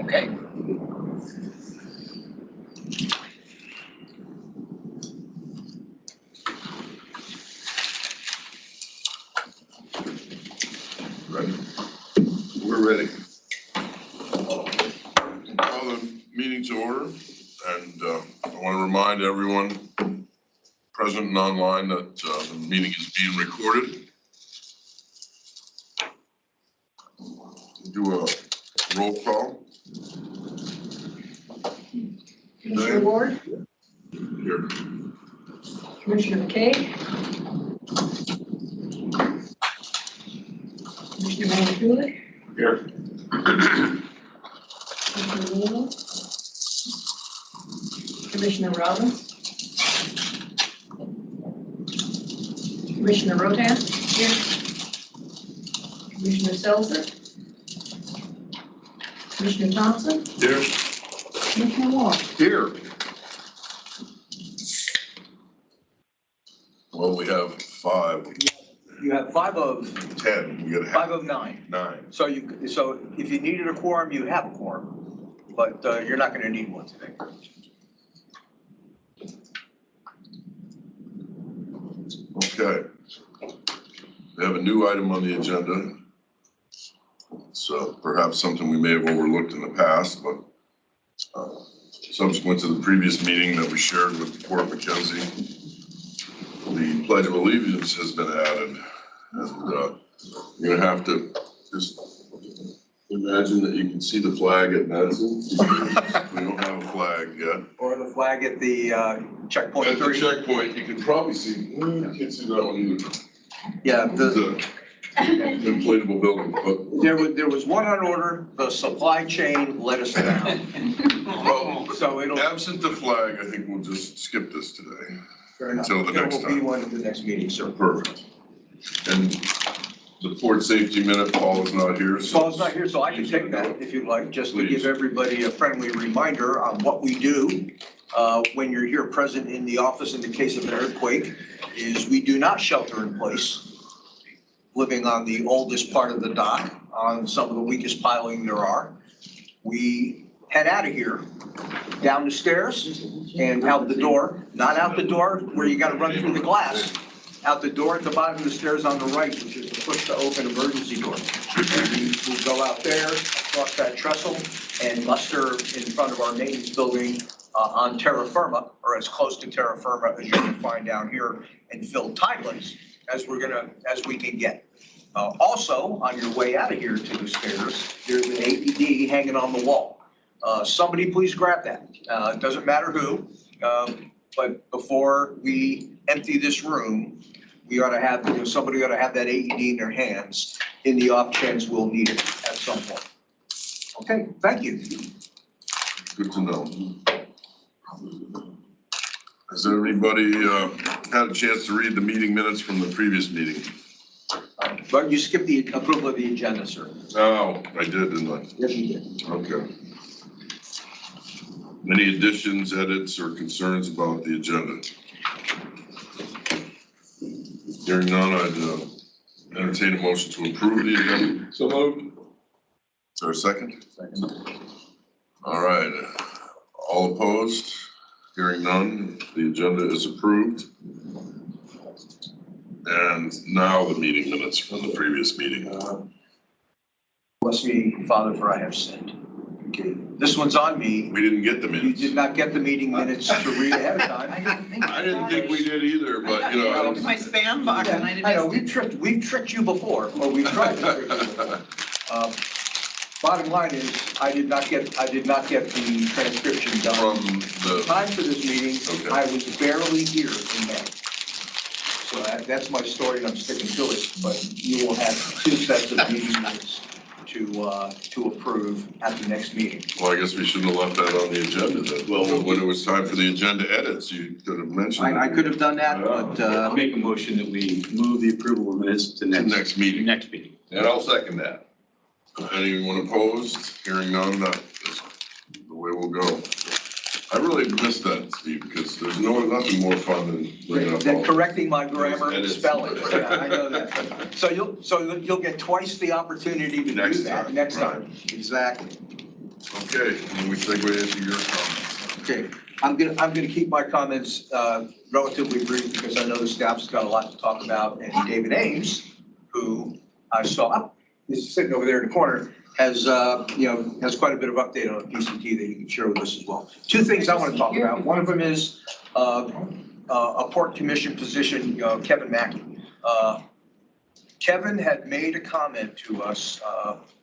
Okay. Ready? We're ready. Call the meeting to order, and I want to remind everyone present and online that the meeting is being recorded. Do a roll call. Commissioner Ward, Here. Commissioner McKay, Commissioner Mantulik, Here. Commissioner Neal, Commissioner Robbins, Commissioner Rotan, here, Commissioner Seltzer, Commissioner Thompson, Here. Commissioner Ward. Here. Well, we have 5. You have 5 of 10. We got 5 of 9. 9. So if you needed a quorum, you have a quorum, but you're not going to need one today. Okay. We have a new item on the agenda. It's perhaps something we may have overlooked in the past, but subsequent to the previous meeting that we shared with Fort McKenzie, the Pledge of Allegiance has been added. And you're gonna have to just imagine that you can see the flag at Madison. We don't have a flag yet. Or the flag at the checkpoint. At the checkpoint, you can probably see, you can't see that one either. Yeah, The inflatable building, but there was one on order, the supply chain let us down. well, So it'll. absent the flag, I think we'll just skip this today. Fair enough. Until the next There will be time. one at the next meeting, sir. Perfect. And the port safety minute, Paul is not here. So Paul's not here, so I can take that if you'd like, just to Please. give everybody a friendly reminder on what we do when you're here present in the office in the case of an earthquake, is we do not shelter in place, living on the oldest part of the dock, on some of the weakest piling there are. We head out of here, down the stairs and out the door, not out the door where you gotta run through the glass, out the door at the bottom of the stairs on the right, which is the push to open emergency door. And we'll go out there, across that trestle, and muster in front of our maintenance building on terra firma, or as close to terra firma as you can find down here, and fill timeless as we can get. Also, on your way out of here to the stairs, there's an AED hanging on the wall. Somebody please grab that. It doesn't matter who, but before we empty this room, we ought to have, somebody ought to have that AED in their hands in the off chance we'll need it at some point. Okay, thank you. good to know. Has everybody had a chance to read the meeting minutes from the previous meeting? But you skipped the approval of the agenda, sir. Oh, I did, didn't I? Yes, you did. Okay. Any additions, edits, or concerns about the agenda? Hearing none, I'd entertain a motion to approve the agenda. So moved. Is there a second? Second. All right. All opposed? Hearing none, the agenda is approved. And now the meeting minutes from the previous meeting. Bless me, Father, for I have sinned. Okay, this one's on me. We didn't get the You minutes. did not get the meeting minutes to read ahead of time. I didn't think we did either, but you I know. looked at my spam box and I I know, didn't. we've tricked you before, or we've tried to trick you before. Bottom line is, I did not get the transcription done. From the, Time for this meeting, Okay. I was barely here in May. So that's my story and I'm sticking to it, but you will have 2 sets of meeting minutes to approve at the next meeting. well, I guess we shouldn't have left that on the agenda then. Well, when it was time for the agenda edits, you could have mentioned it. I could have done that, but, I'll make a motion that we move the approval of minutes to To next. next meeting. Next meeting. And I'll second that. Anyone opposed? Hearing none, that is the way we'll go. I really missed that, Steve, because there's nothing more fun than bringing up all. then correcting my grammar and Edits. spelling. Yeah, I know that. So you'll get twice the opportunity to do Next that time, next right. time. Exactly. Okay, and we segue into your comments. Okay, I'm gonna keep my comments relatively brief because I know the staff's got a lot to talk about, and David Ames, who I saw, is sitting over there in the corner, has has quite a bit of update on PCT that he can share with us as well. Two things I want to talk about. One of them is a port commission position, Kevin Mackey. Kevin had made a comment to us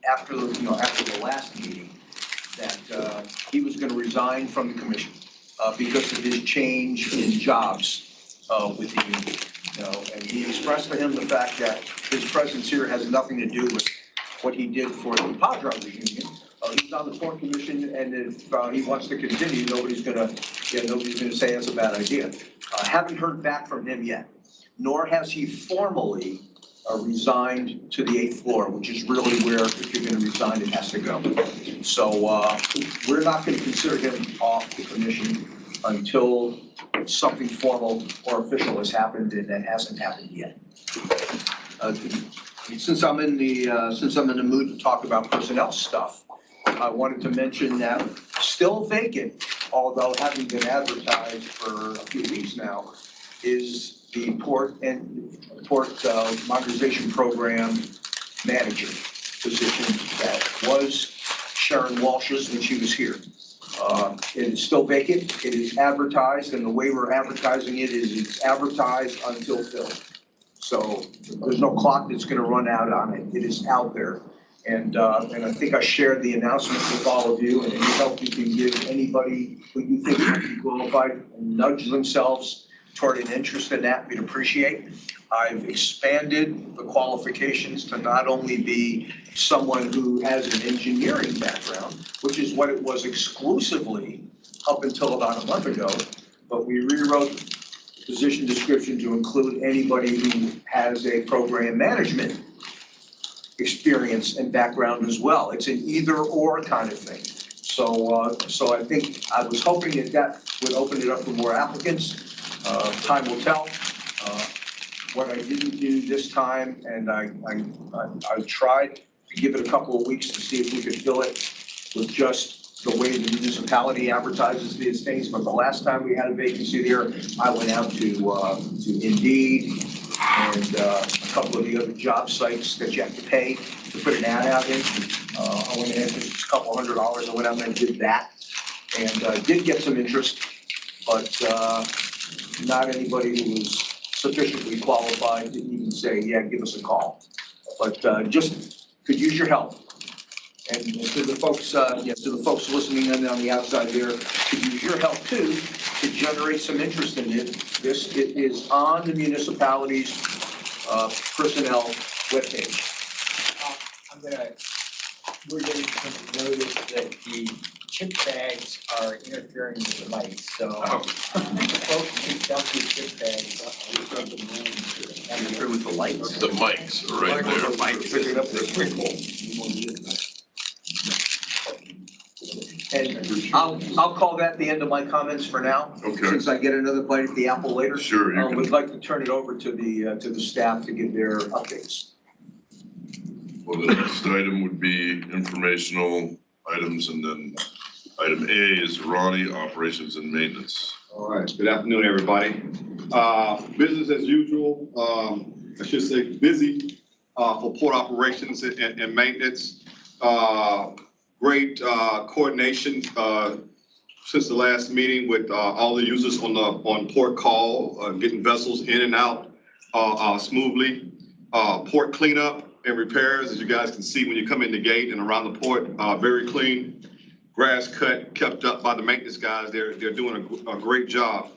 after the last meeting that he was going to resign from the commission because of his change in jobs with the union. And he expressed to him the fact that his presence here has nothing to do with what he did for the Padres union. He's on the port commission, and if he wants to continue, nobody's gonna say that's a bad idea. Haven't heard back from him yet, nor has he formally resigned to the 8th floor, which is really where, if you're gonna resign, it has to go. So we're not gonna consider him off the commission until something formal or official has happened, and that hasn't happened yet. Since I'm in the mood to talk about personnel stuff, I wanted to mention that still vacant, although having been advertised for a few weeks now, is the port modernization program manager position that was Sharon Walsh's when she was here. It is still vacant. It is advertised, and the way we're advertising it is it's advertised until filled. So there's no clock that's going to run out on it. It is out there. And I think I shared the announcement with all of you, and any help you can give anybody who you think might be qualified and nudge themselves toward an interest in that, we'd appreciate. I've expanded the qualifications to not only be someone who has an engineering background, which is what it was exclusively up until about a month ago, but we rewrote the position description to include anybody who has a program management experience and background as well. It's an either or kind of thing. So I think I was hoping that would open it up for more applicants. Time will tell. What I didn't do this time, and I tried to give it a couple of weeks to see if we could fill it with just the way the municipality advertises these things. But the last time we had a vacancy there, I went out to Indeed and a couple of the other job sites that you have to pay to put an ad out in. I went in, just a couple $100. I went out and did that, and did get some interest, but not anybody who was sufficiently qualified to even say, yeah, give us a call. But just could use your help. And to the folks listening in on the outside there, could use your help too to generate some interest in it. It is on the municipality's personnel webpage. We're getting some notice that the chip bags are interfering with the lights, so folks can dump your chip bags. Interfere with the lights. The mics are right there. Pick it up, that's pretty cool. And I'll call that the end of my comments for now. Okay. Since I get another bite at the apple later. Sure, you I can. would like to turn it over to the staff to give their updates. Well, the next item would be informational items, and then item A is Ronnie, operations and maintenance. All right, good afternoon, everybody. Business as usual, I should say busy for port operations and maintenance. Great coordination since the last meeting with all the users on port call, getting vessels in and out smoothly. Port cleanup and repairs, as you guys can see when you come in the gate and around the port, very clean. Grass cut, kept up by the maintenance guys. They're doing a great job.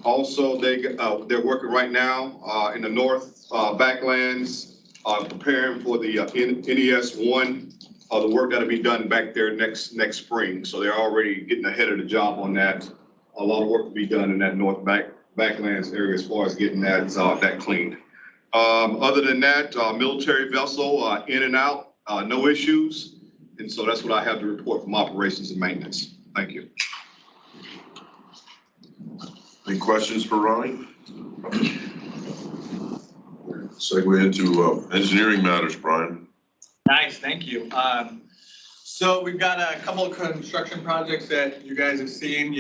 Also, they're working right now in the north backlands, preparing for the NES 1. The work got to be done back there next spring. So they're already getting ahead of the job on that. A lot of work to be done in that north backlands area as far as getting that cleaned. Other than that, military vessel in and out, no issues. And so that's what I have to report from operations and maintenance. Thank you. Any questions for Ronnie? Segue into engineering matters, Brian. Nice, thank you. So we've got a couple of construction projects that you guys have seen,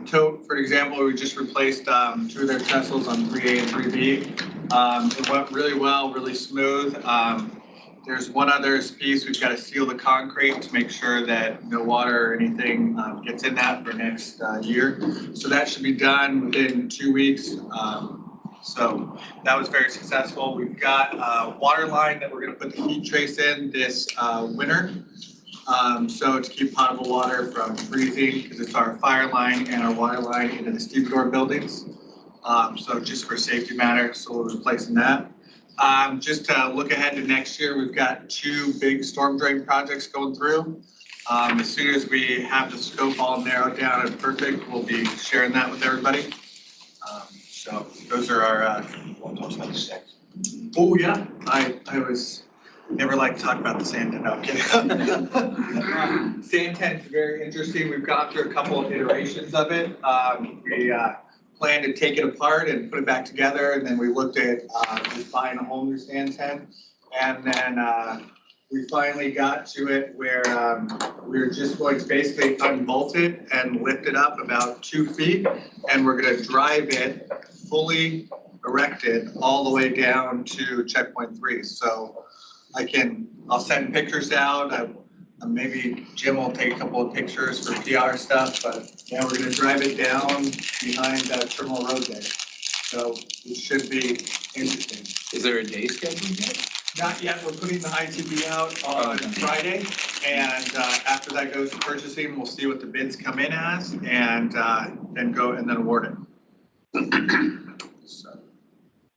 Tote, for example, we just replaced 2 of their trestles on 3A and 3B. It went really well, really smooth. There's one other piece, we've got to seal the concrete to make sure that no water or anything gets in that for next year. So that should be done within 2 weeks. So that was very successful. We've got a water line that we're going to put the heat trace in this winter. So to keep potable water from freezing, because it's our fire line and our water line into the stevedore buildings. So just for safety matter, so we're replacing that. Just to look ahead to next year, we've got 2 big storm drain projects going through. As soon as we have the scope all narrowed down and perfect, we'll be sharing that with everybody. So those are our, oh yeah, I was never like to talk about the sand tent. No, I'm kidding. Sand tent is very interesting. We've gone through a couple of iterations of it. We planned to take it apart and put it back together, and then we looked at just buying a whole new sand tent, and then we finally got to it where we were just going to basically unbolt it and lift it up about 2 feet, and we're going to drive it fully erected all the way down to checkpoint 3. So I'll send pictures out. Maybe Jim will take a couple of pictures for PR stuff, but yeah, we're gonna drive it down behind Terminal Road there. So it should be interesting. Is there a day schedule yet? Not yet, we're putting the ITB out on Friday, and after that goes to purchasing, we'll see what the bids come in as, and then award it. So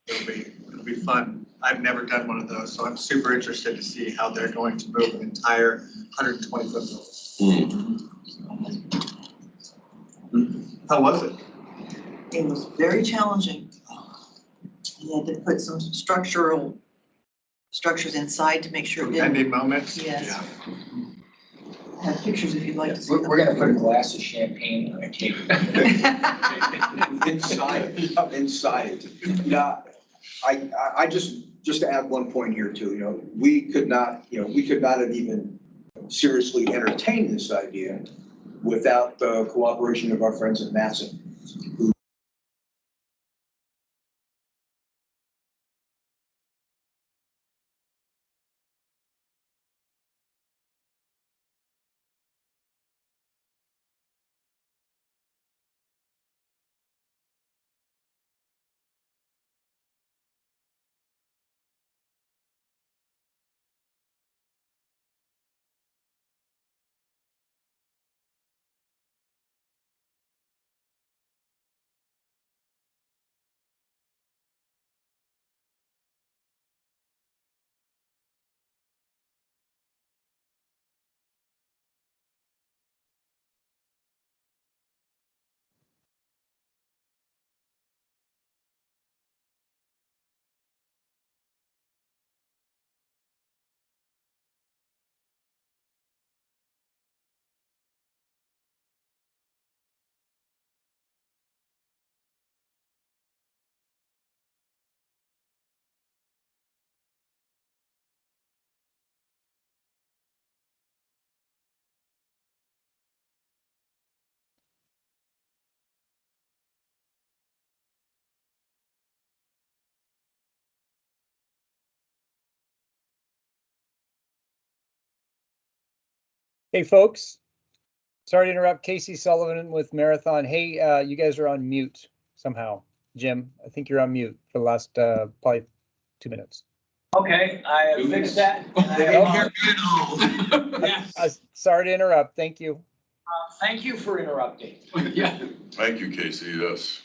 it'll be fun. I've never done one of those, so I'm super interested to see how they're going to move an entire 120-foot building. How was it? It was very challenging. You had to put some structures inside to make sure it didn't. Pending moments? Yes. Yeah. I have pictures if you'd like to see them. We're gonna put a glass of champagne on a table. Inside. Yeah, I just to add one point here too, we could not have even seriously entertained this idea without the cooperation of our friends at NASA. Hey, folks. Sorry to interrupt. Casey Sullivan with Marathon. Hey, you guys are on mute somehow. Jim, I think you're on mute for the last probably 2 minutes. Okay, I fixed that. Yes. Sorry to interrupt. Thank you. Thank you for interrupting. Yeah. Thank you, Casey, yes.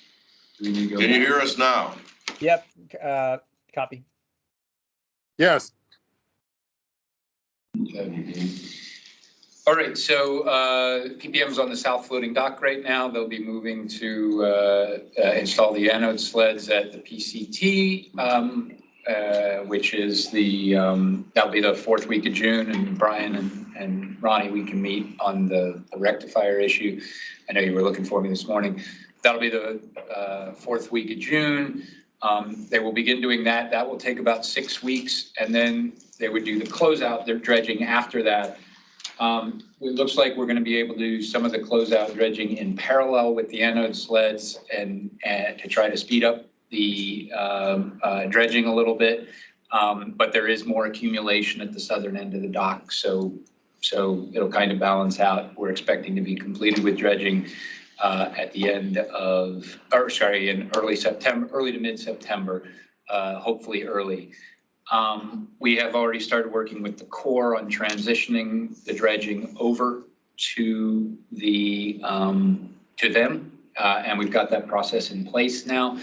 Do we need to go Can you back? hear us now? Yep. Copy. Yes. All right, so PPM's on the south floating dock right now. They'll be moving to install the anode sleds at the PCT, which is that'll be the 4th week of June. And Brian and Ronnie, we can meet on the rectifier issue. I know you were looking for me this morning. That'll be the 4th week of June. They will begin doing that. That will take about 6 weeks, and then they would do the closeout. They're dredging after that. It looks like we're going to be able to do some of the closeout dredging in parallel with the anode sleds and to try to speed up the dredging a little bit. But there is more accumulation at the southern end of the dock, so it'll kind of balance out. We're expecting to be completed with dredging at the end of, in early September, early to mid-September, hopefully early. We have already started working with the Corps on transitioning the dredging over to them, and we've got that process in place now.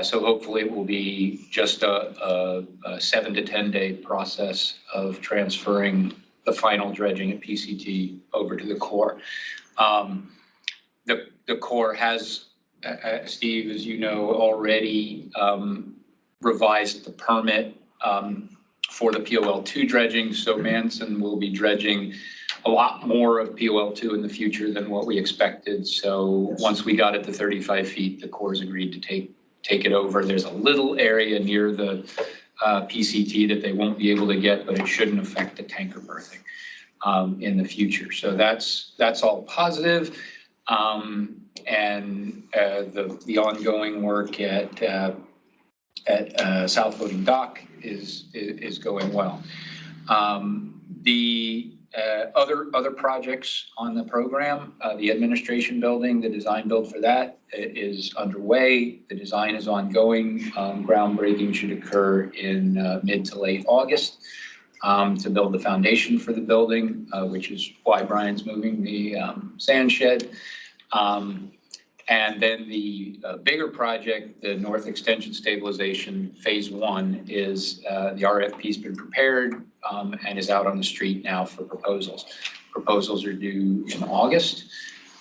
So hopefully it will be just a 7 to 10 day process of transferring the final dredging at PCT over to the Corps. The Corps has, Steve, as you know, already revised the permit for the POL2 dredging. So Manson will be dredging a lot more of POL2 in the future than what we expected. So once we got it to 35 feet, the Corps agreed to take it over. There's a little area near the PCT that they won't be able to get, but it shouldn't affect the tanker berthing in the future. So that's all positive. And the ongoing work at South Loading Dock is going well. The other projects on the program, the administration building, the design build for that is underway. The design is ongoing. Groundbreaking should occur in mid to late August to build the foundation for the building, which is why Brian's moving the sand shed. And then the bigger project, the North Extension Stabilization Phase 1, is the RFP's been prepared and is out on the street now for proposals. Proposals are due in August.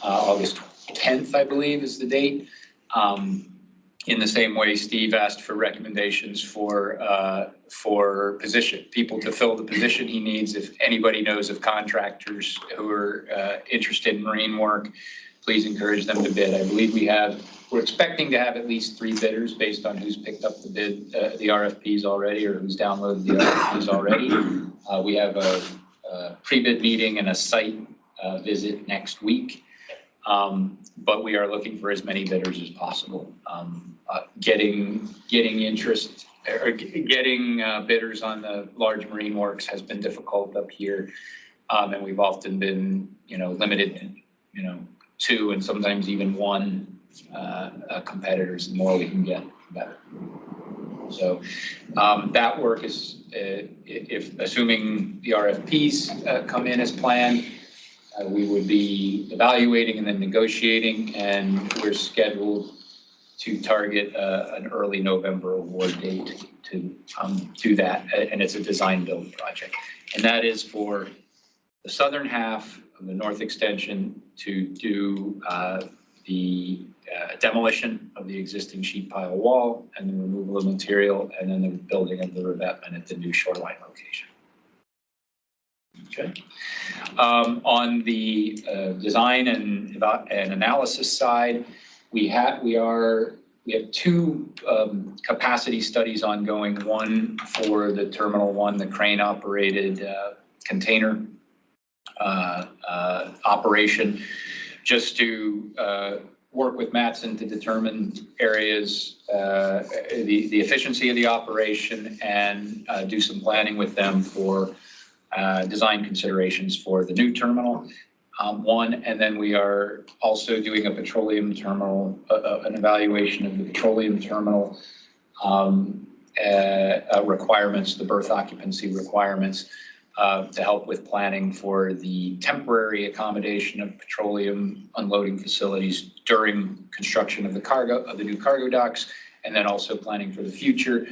August 10th, I believe, is the date. In the same way, Steve asked for recommendations for people to fill the position he needs. If anybody knows of contractors who are interested in marine work, please encourage them to bid. I believe we're expecting to have at least 3 bidders based on who's picked up the RFPs already or who's downloaded the RFPs already. We have a pre-bid meeting and a site visit next week. But we are looking for as many bidders as possible. Getting interest or getting bidders on the large marine works has been difficult up here. And we've often been, limited to, 2 and sometimes even 1 competitors. The more we can get, the better. So that work is, if assuming the RFPs come in as planned, we would be evaluating and then negotiating, and we're scheduled to target an early November award date to do that. And it's a design build project. And that is for the southern half of the North Extension to do the demolition of the existing sheet pile wall and the removal of material, and then the building of the revetment at the new shoreline location. Okay. On the design and analysis side, we have 2 capacity studies ongoing. One for the Terminal 1, the crane operated container operation, just to work with Matson to determine areas, the efficiency of the operation, and do some planning with them for design considerations for the new terminal 1. And then we are also doing a petroleum terminal, an evaluation of the petroleum terminal requirements, the berth occupancy requirements, to help with planning for the temporary accommodation of petroleum unloading facilities during construction of the new cargo docks, and then also planning for the future.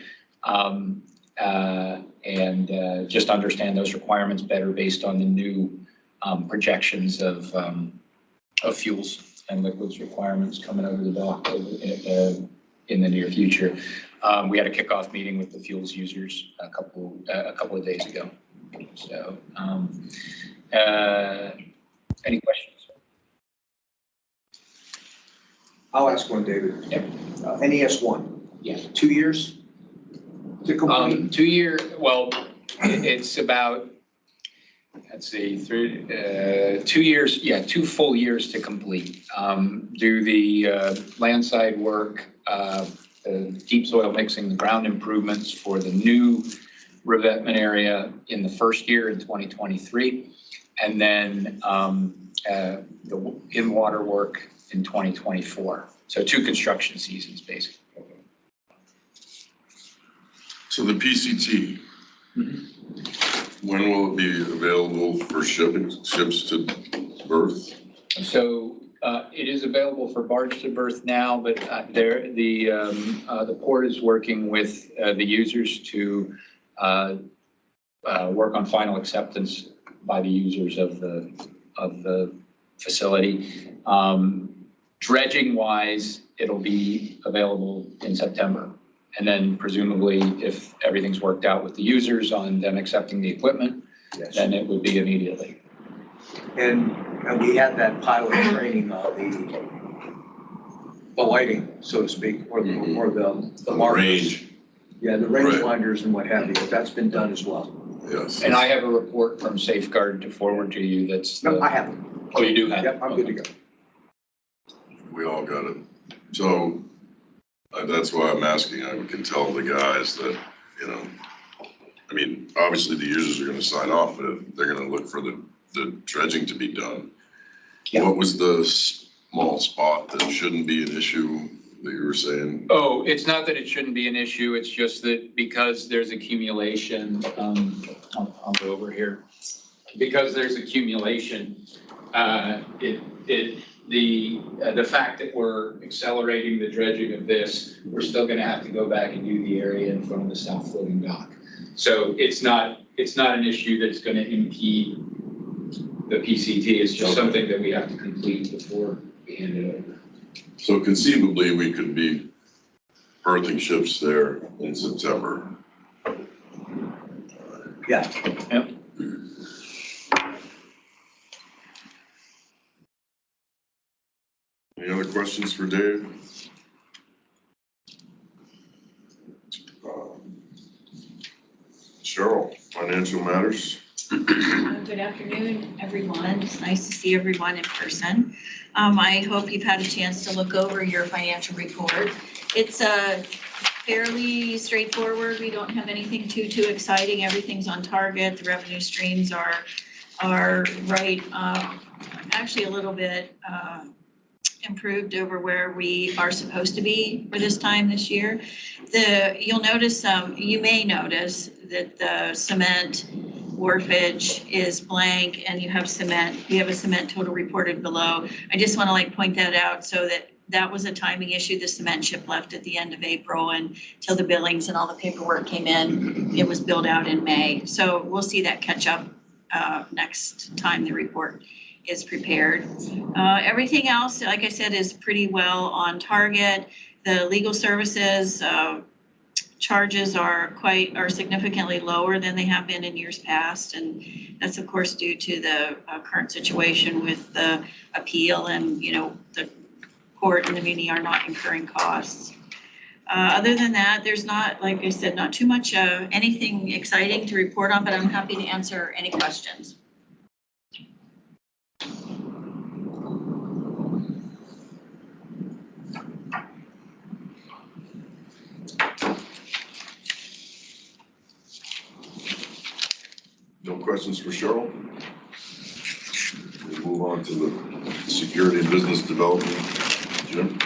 And just understand those requirements better based on the new projections of fuels and liquids requirements coming over the dock in the near future. We had a kickoff meeting with the fuels users a couple of days ago. So, any questions? I'll ask one, David. Yep. NES 1. Yeah. 2 years to complete? 2 year, well, it's about, let's see, 2 years, 2 full years to complete. Do the landside work, deep soil mixing, the ground improvements for the new revetment area in the first year in 2023, and then the in-water work in 2024. So 2 construction seasons, basically. So the PCT, when will it be available for ships to berth? So it is available for barge to berth now, but the port is working with the users to work on final acceptance by the users of the facility. Dredging wise, it'll be available in September. And then presumably, if everything's worked out with the users on them accepting the equipment, then it would be immediately. And we had that pilot training on the lighting, so to speak, or the markers. Range, Yeah, the range finders and what have you, that's been done as well. yes. And I have a report from Safeguard to forward to you that's. No, I haven't. Oh, you do have? Yep, I'm good to go. We all got it. So that's why I'm asking. I can tell the guys that, you know, I mean, obviously the users are going to sign off, but they're going to look for the dredging to be done. Yeah. What was the small spot that shouldn't be an issue that you were saying? Oh, it's not that it shouldn't be an issue. It's just that because there's accumulation, I'll go over here. Because there's accumulation, the fact that we're accelerating the dredging of this, we're still gonna have to go back and do the area in front of the south floating dock. So it's not an issue that's gonna impede the PCT. It's just something that we have to complete before we hand it over. So conceivably, we could be berthing ships there in September. Yeah. Yep. Any other questions for Dave? Cheryl, financial matters? Good afternoon, everyone. It's nice to see everyone in person. I hope you've had a chance to look over your financial report. It's fairly straightforward. We don't have anything too exciting. Everything's on target. The revenue streams are right, actually a little bit improved over where we are supposed to be for this time this year. You'll notice, you may notice that the cement wharfage is blank and you have cement, we have a cement total reported below. I just want to point that out so that was a timing issue. The cement ship left at the end of April, and till the billings and all the paperwork came in, it was billed out in May. So we'll see that catch up next time the report is prepared. Everything else, like I said, is pretty well on target. The legal services charges are significantly lower than they have been in years past, and that's of course due to the current situation with the appeal, and the court and the muni are not incurring costs. Other than that, there's not, like I said, not too much anything exciting to report on, but I'm happy to answer any questions. No questions for Cheryl? We'll move on to the security and business development. Jim?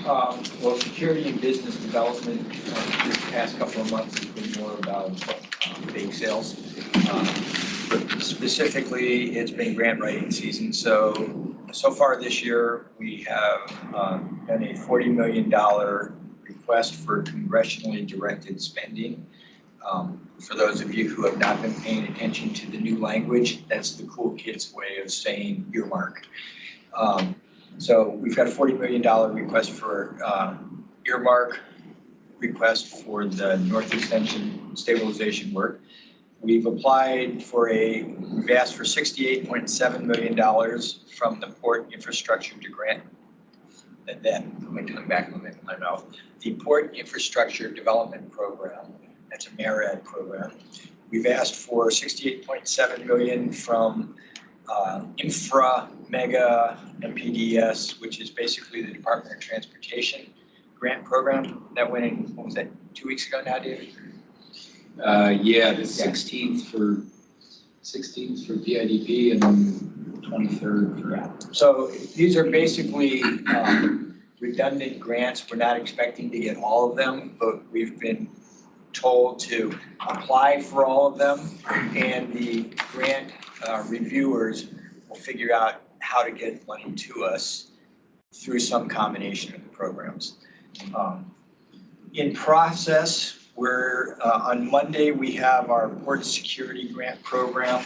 Well, security and business development, this past couple of months has been more about bake sales. Specifically, it's been grant writing season. So far this year, we have done a $40 million request for congressionally directed spending. For those of you who have not been paying attention to the new language, that's the cool kids' way of saying earmark. So we've got a $40 million request for earmark request for the North Extension stabilization work. We've applied for we've asked for $68.7 million from the Port Infrastructure to Grant. And then, let me come back in my mouth. The Port Infrastructure Development Program, that's a MARAD program. We've asked for 68.7 million from Infra Mega MPDS, which is basically the Department of Transportation grant program that went in, what was that, 2 weeks ago now, David? Yeah, the 16th for PIDP and then 23rd for. Yeah. So these are basically redundant grants. We're not expecting to get all of them, but we've been told to apply for all of them, and the grant reviewers will figure out how to get money to us through some combination of the programs. In process, we're on Monday, we have our port security grant program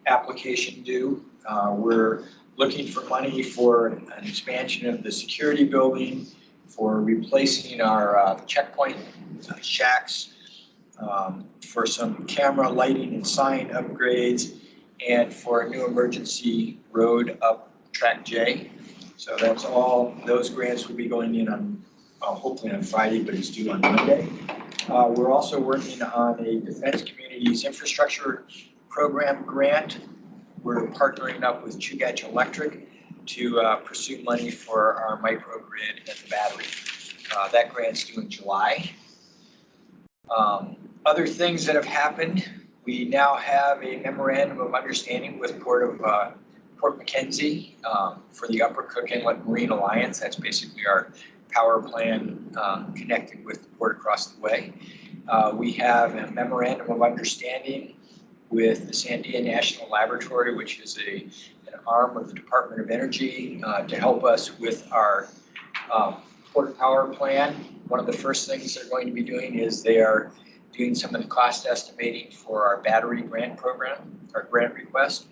application due. We're looking for money for an expansion of the security building, for replacing our checkpoint shacks, for some camera lighting and sign upgrades, and for a new emergency road up Track J. So that's all, those grants will be going in on, hopefully on Friday, but it's due on Monday. We're also working on a Defense Communities Infrastructure Program grant. We're partnering up with Chugach Electric to pursue money for our microgrid and the battery. That grant's due in July. Other things that have happened, we now have a memorandum of understanding with Port McKenzie for the Upper Cook Inlet Marine Alliance. That's basically our power plan connected with the port across the way. We have a memorandum of understanding with the Sandia National Laboratory, which is an arm of the Department of Energy to help us with our port power plan. One of the first things they're going to be doing is they are doing some of the cost estimating for our battery grant program, our grant request.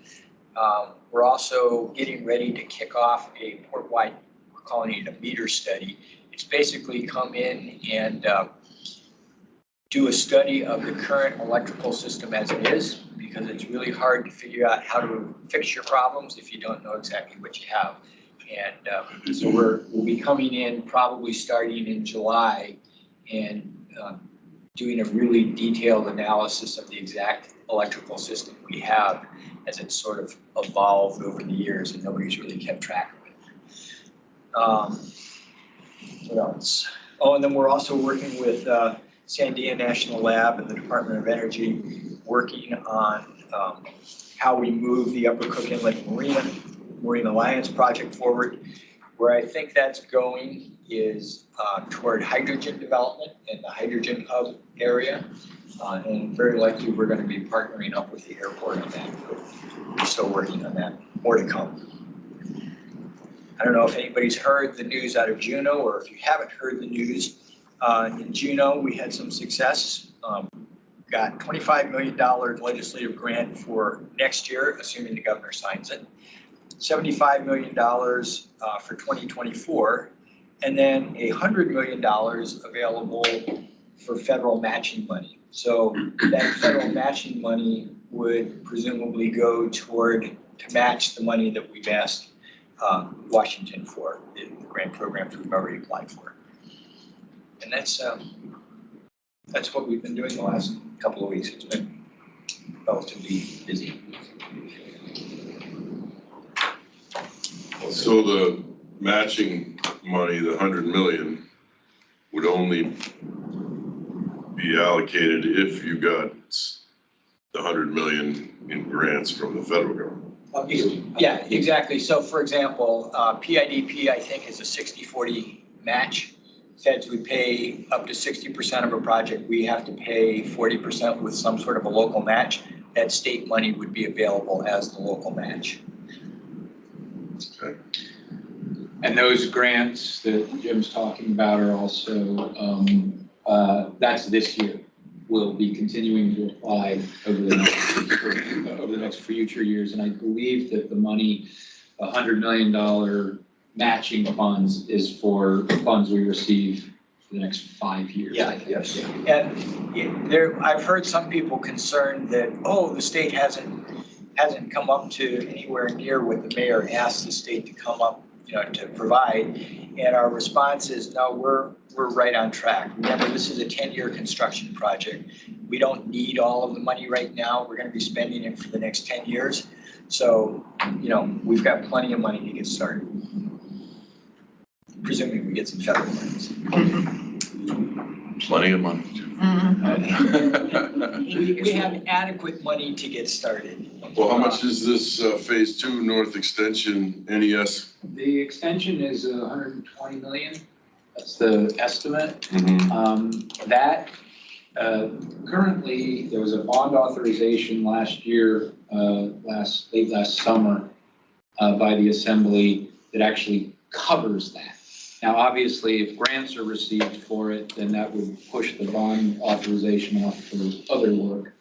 We're also getting ready to kick off a port-wide, we're calling it a meter study. It's basically come in and do a study of the current electrical system as it is, because it's really hard to figure out how to fix your problems if you don't know exactly what you have. And so we'll be coming in probably starting in July and doing a really detailed analysis of the exact electrical system we have as it's sort of evolved over the years and nobody's really kept track of it. What else? Oh, and then we're also working with Sandia National Lab and the Department of Energy, working on how we move the Upper Cook Inlet Marine Alliance project forward. Where I think that's going is toward hydrogen development in the hydrogen hub area. And very likely we're going to be partnering up with the airport on that. We're still working on that. More to come. I don't know if anybody's heard the news out of Juneau, or if you haven't heard the news. In Juneau, we had some success. Got $25 million legislative grant for next year, assuming the governor signs it. $75 million for 2024, and then $100 million available for federal matching money. So that federal matching money would presumably go toward to match the money that we've asked Washington for, the grant programs we've already applied for. And that's what we've been doing the last couple of weeks. It's been relatively busy. So the matching money, the 100 million, would only be allocated if you got the 100 million in grants from the federal government. Yeah, exactly. So for example, PIDP, I think, is a 60-40 match. Feds would pay up to 60% of a project. We have to pay 40% with some sort of a local match. That state money would be available as the local match. Okay. And those grants that Jim's talking about are also, that's this year. We'll be continuing to apply over the next future years. And I believe that the money, $100 million matching funds, is for funds we receive for the next 5 years. Yeah, yes. And there, I've heard some people concerned that, oh, the state hasn't come up to anywhere near what the mayor asked the state to come up, to provide. And our response is, no, we're right on track. Remember, this is a 10-year construction project. we don't need all of the money right now. We're gonna be spending it for the next 10 years. So, you know, we've got plenty of money to get started. Presuming we get some federal funds. Plenty of money. We have adequate money to get started. Well, how much is this phase 2 North Extension NES? The extension is 120 million. That's the estimate. That, currently, there was a bond authorization last year, late last summer, by the Assembly that actually covers that. Now, obviously, if grants are received for it, then that would push the bond authorization off for other work.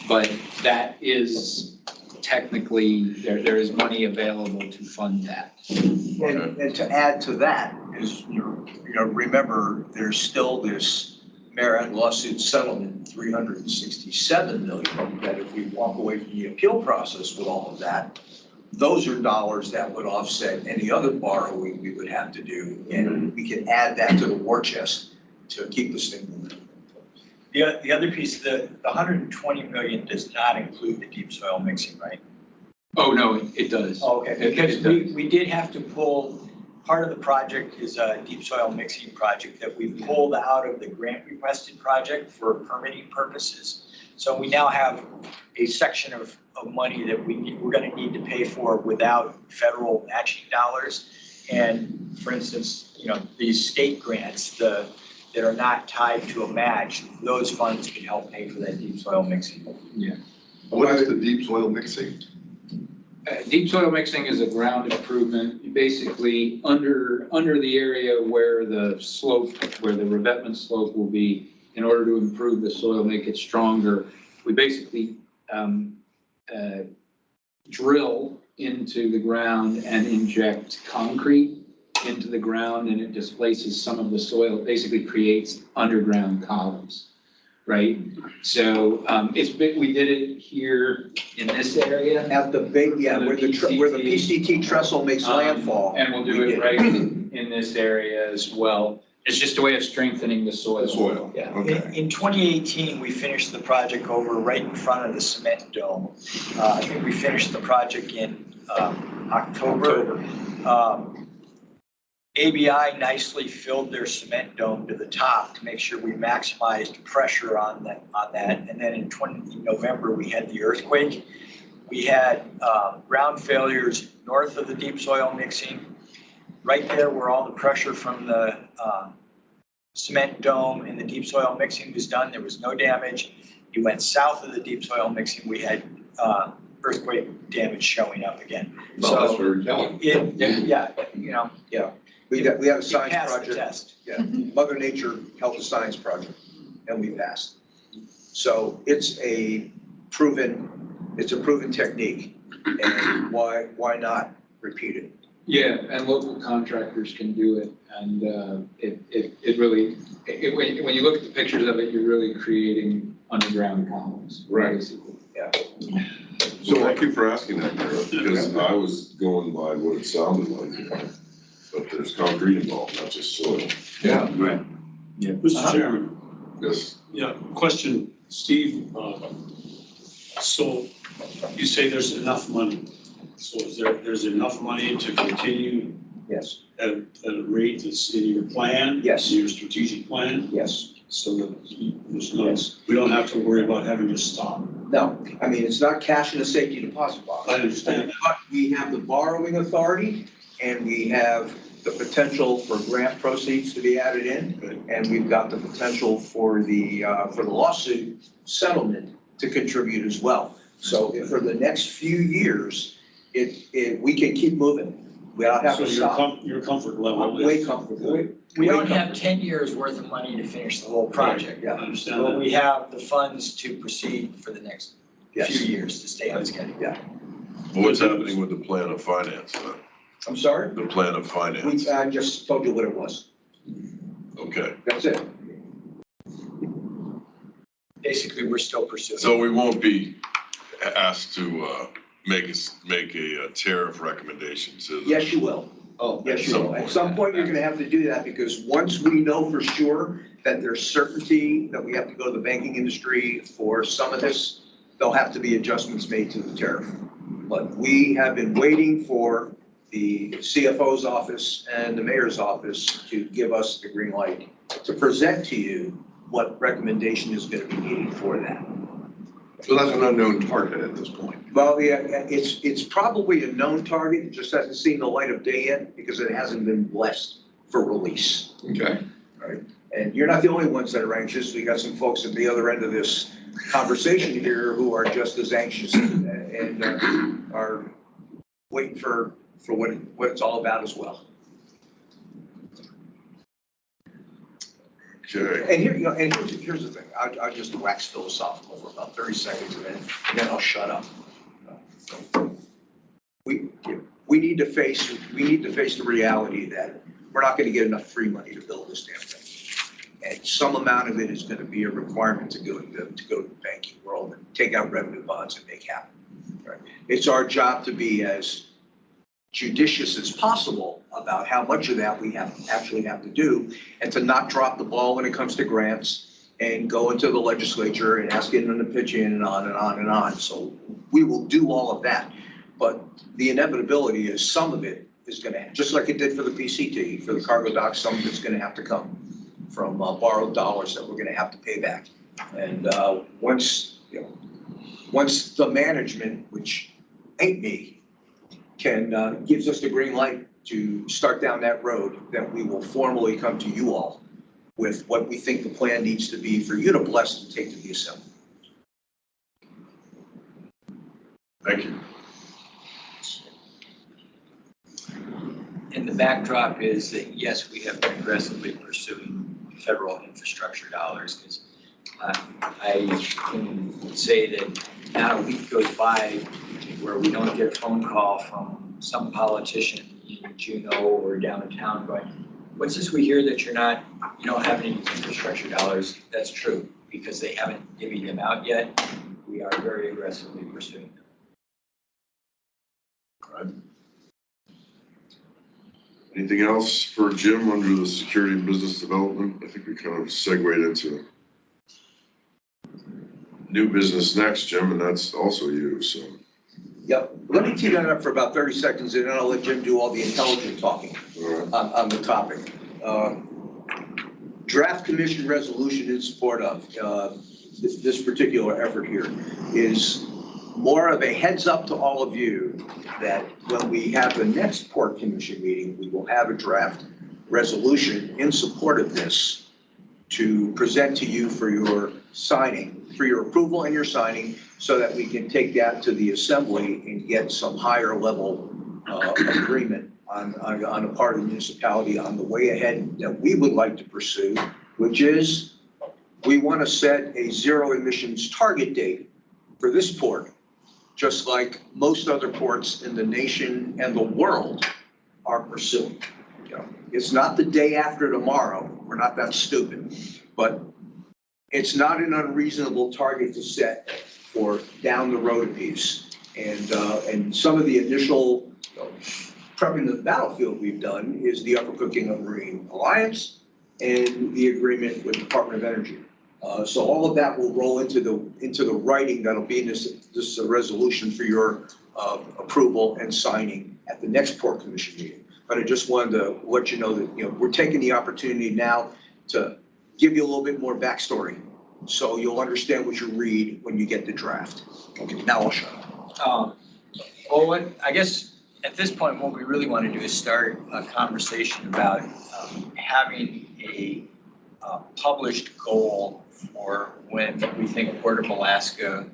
But that is technically, there is money available to fund that. And to add to that is, you know, remember, there's still this Merit lawsuit settlement, 367 million, that if we walk away from the appeal process with all of that, those are dollars that would offset any other borrowing we would have to do. And we can add that to the war chest to keep this thing moving. The other piece, the 120 million does not include the deep soil mixing, right? Oh, no, it does. Okay, because we did have to pull, part of the project is a deep soil mixing project that we pulled out of the grant requested project for permitting purposes. So we now have a section of money that we're gonna need to pay for without federal matching dollars. And for instance, you know, these state grants, that are not tied to a match, those funds can help pay for that deep soil mixing. Yeah. What is the deep soil mixing? Deep soil mixing is a ground improvement, basically under the area where the slope, where the revetment slope will be, in order to improve the soil, make it stronger. We basically drill into the ground and inject concrete into the ground, and it displaces some of the soil. It basically creates underground columns, right? So we did it here in this area. At the big, yeah, where the PCT trestle makes landfall. And we'll do it right in this area as well. It's just a way of strengthening the soil. Yeah. Okay. In 2018, we finished the project over right in front of the cement dome. I think we finished the project in October. ABI nicely filled their cement dome to the top to make sure we maximized pressure on that. And then in November, we had the earthquake. We had ground failures north of the deep soil mixing. Right there where all the pressure from the cement dome and the deep soil mixing was done, there was no damage. You went south of the deep soil mixing, we had earthquake damage showing up again. No, that's very telling. We had a science passed the project. test. Yeah, Mother Nature held a science project and we passed. So it's a proven technique, and why not repeat it? Yeah, and local contractors can do it, and it really, when you look at the pictures of it, you're really creating underground columns. Right. Basically. Yeah. So thank you for asking that, Mayor, because I was going by what it sounded like. But there's concrete involved, not just soil. Yeah, right. Yeah. Mr. Chairman, Yes. yeah, question, Steve. So you say there's enough money. So there's enough money to continue Yes, at a rate that's in your plan? Yes. In your strategic plan? yes. So that there's no, we don't have to worry about having to stop. No, I mean, it's not cash in a safety deposit box. I understand that. But we have the borrowing authority and we have the potential for grant proceeds to be added in. And we've got the potential for the lawsuit settlement to contribute as well. So for the next few years, we can keep moving. We don't have to stop. Your comfort level I'm is. way comfortable. We don't have 10 years worth of money to finish the whole project. I Yeah, understand But that. we have the funds to proceed for the next few yes. years to stay on schedule. What's happening with the plan of finance then? I'm sorry? The plan of finance? I just told you what it was. Okay, That's it. Basically, we're still pursuing. so we won't be asked to make a tariff recommendation to the. Yes, you will. Oh, Yes, you will. At some point, you're gonna have to do that because once we know for sure that there's certainty that we have to go to the banking industry for some of this, there'll have to be adjustments made to the tariff. But we have been waiting for the CFO's office and the mayor's office to give us the green light to present to you what recommendation is going to be needed for that. So that's an unknown target at this point. Well, yeah, it's probably a known target, it just hasn't seen the light of day yet because it hasn't been blessed for release. Okay. And you're not the only ones that are anxious. We got some folks at the other end of this conversation here who are just as anxious and are waiting for what it's all about as well. Okay. And here, you know, and here's the thing. I'll just wax philosophical for about 30 seconds and then I'll shut up. We need to face the reality that we're not going to get enough free money to build this damn thing. And some amount of it is going to be a requirement to go to the banking world and take out revenue bonds and make happen. Right? It's our job to be as judicious as possible about how much of that we actually have to do, and to not drop the ball when it comes to grants and go into the legislature and asking them to pitch in and on and on and on. So we will do all of that. But the inevitability is some of it is going to, just like it did for the PCT, for the cargo dock, some of it's going to have to come from borrowed dollars that we're going to have to pay back. And once the management, which ain't me, can gives us the green light to start down that road, that we will formally come to you all with what we think the plan needs to be for you to bless and take to the assembly. Thank you. And the backdrop is that, yes, we have been aggressively pursuing federal infrastructure dollars, because I can say that not a week goes by where we don't get a phone call from some politician in Juneau or downtown going, what's this we hear that you don't have any infrastructure dollars? That's true, because they haven't given them out yet. We are very aggressively pursuing them. All right. Anything else for Jim under the security and business development? I think we kind of segued into new business next, Jim, and that's also you, so. Yep, let me tee that up for about 30 seconds and then I'll let Jim do all the intelligent talking on the topic. Draft commission resolution in support of this particular effort here is more of a heads up to all of you that when we have the next port commission meeting, we will have a draft resolution in support of this to present to you for your signing, for your approval and your signing, so that we can take that to the assembly and get some higher level agreement on a part of the municipality on the way ahead that we would like to pursue, which is we want to set a zero emissions target date for this port, just like most other ports in the nation and the world are pursuing. You know, it's not the day after tomorrow. We're not that stupid, but it's not an unreasonable target to set for down the road a piece. And some of the initial prepping the battlefield we've done is the Upper Cookington Marine Alliance and the agreement with the Department of Energy. So all of that will roll into the writing that'll be in this resolution for your approval and signing at the next Port Commission meeting. But I just wanted to let you know that, you know, we're taking the opportunity now to give you a little bit more backstory, so you'll understand what you read when you get the draft. Okay, now I'll shut up. Well, I guess at this point, what we really want to do is start a conversation about having a published goal for when we think Port of Alaska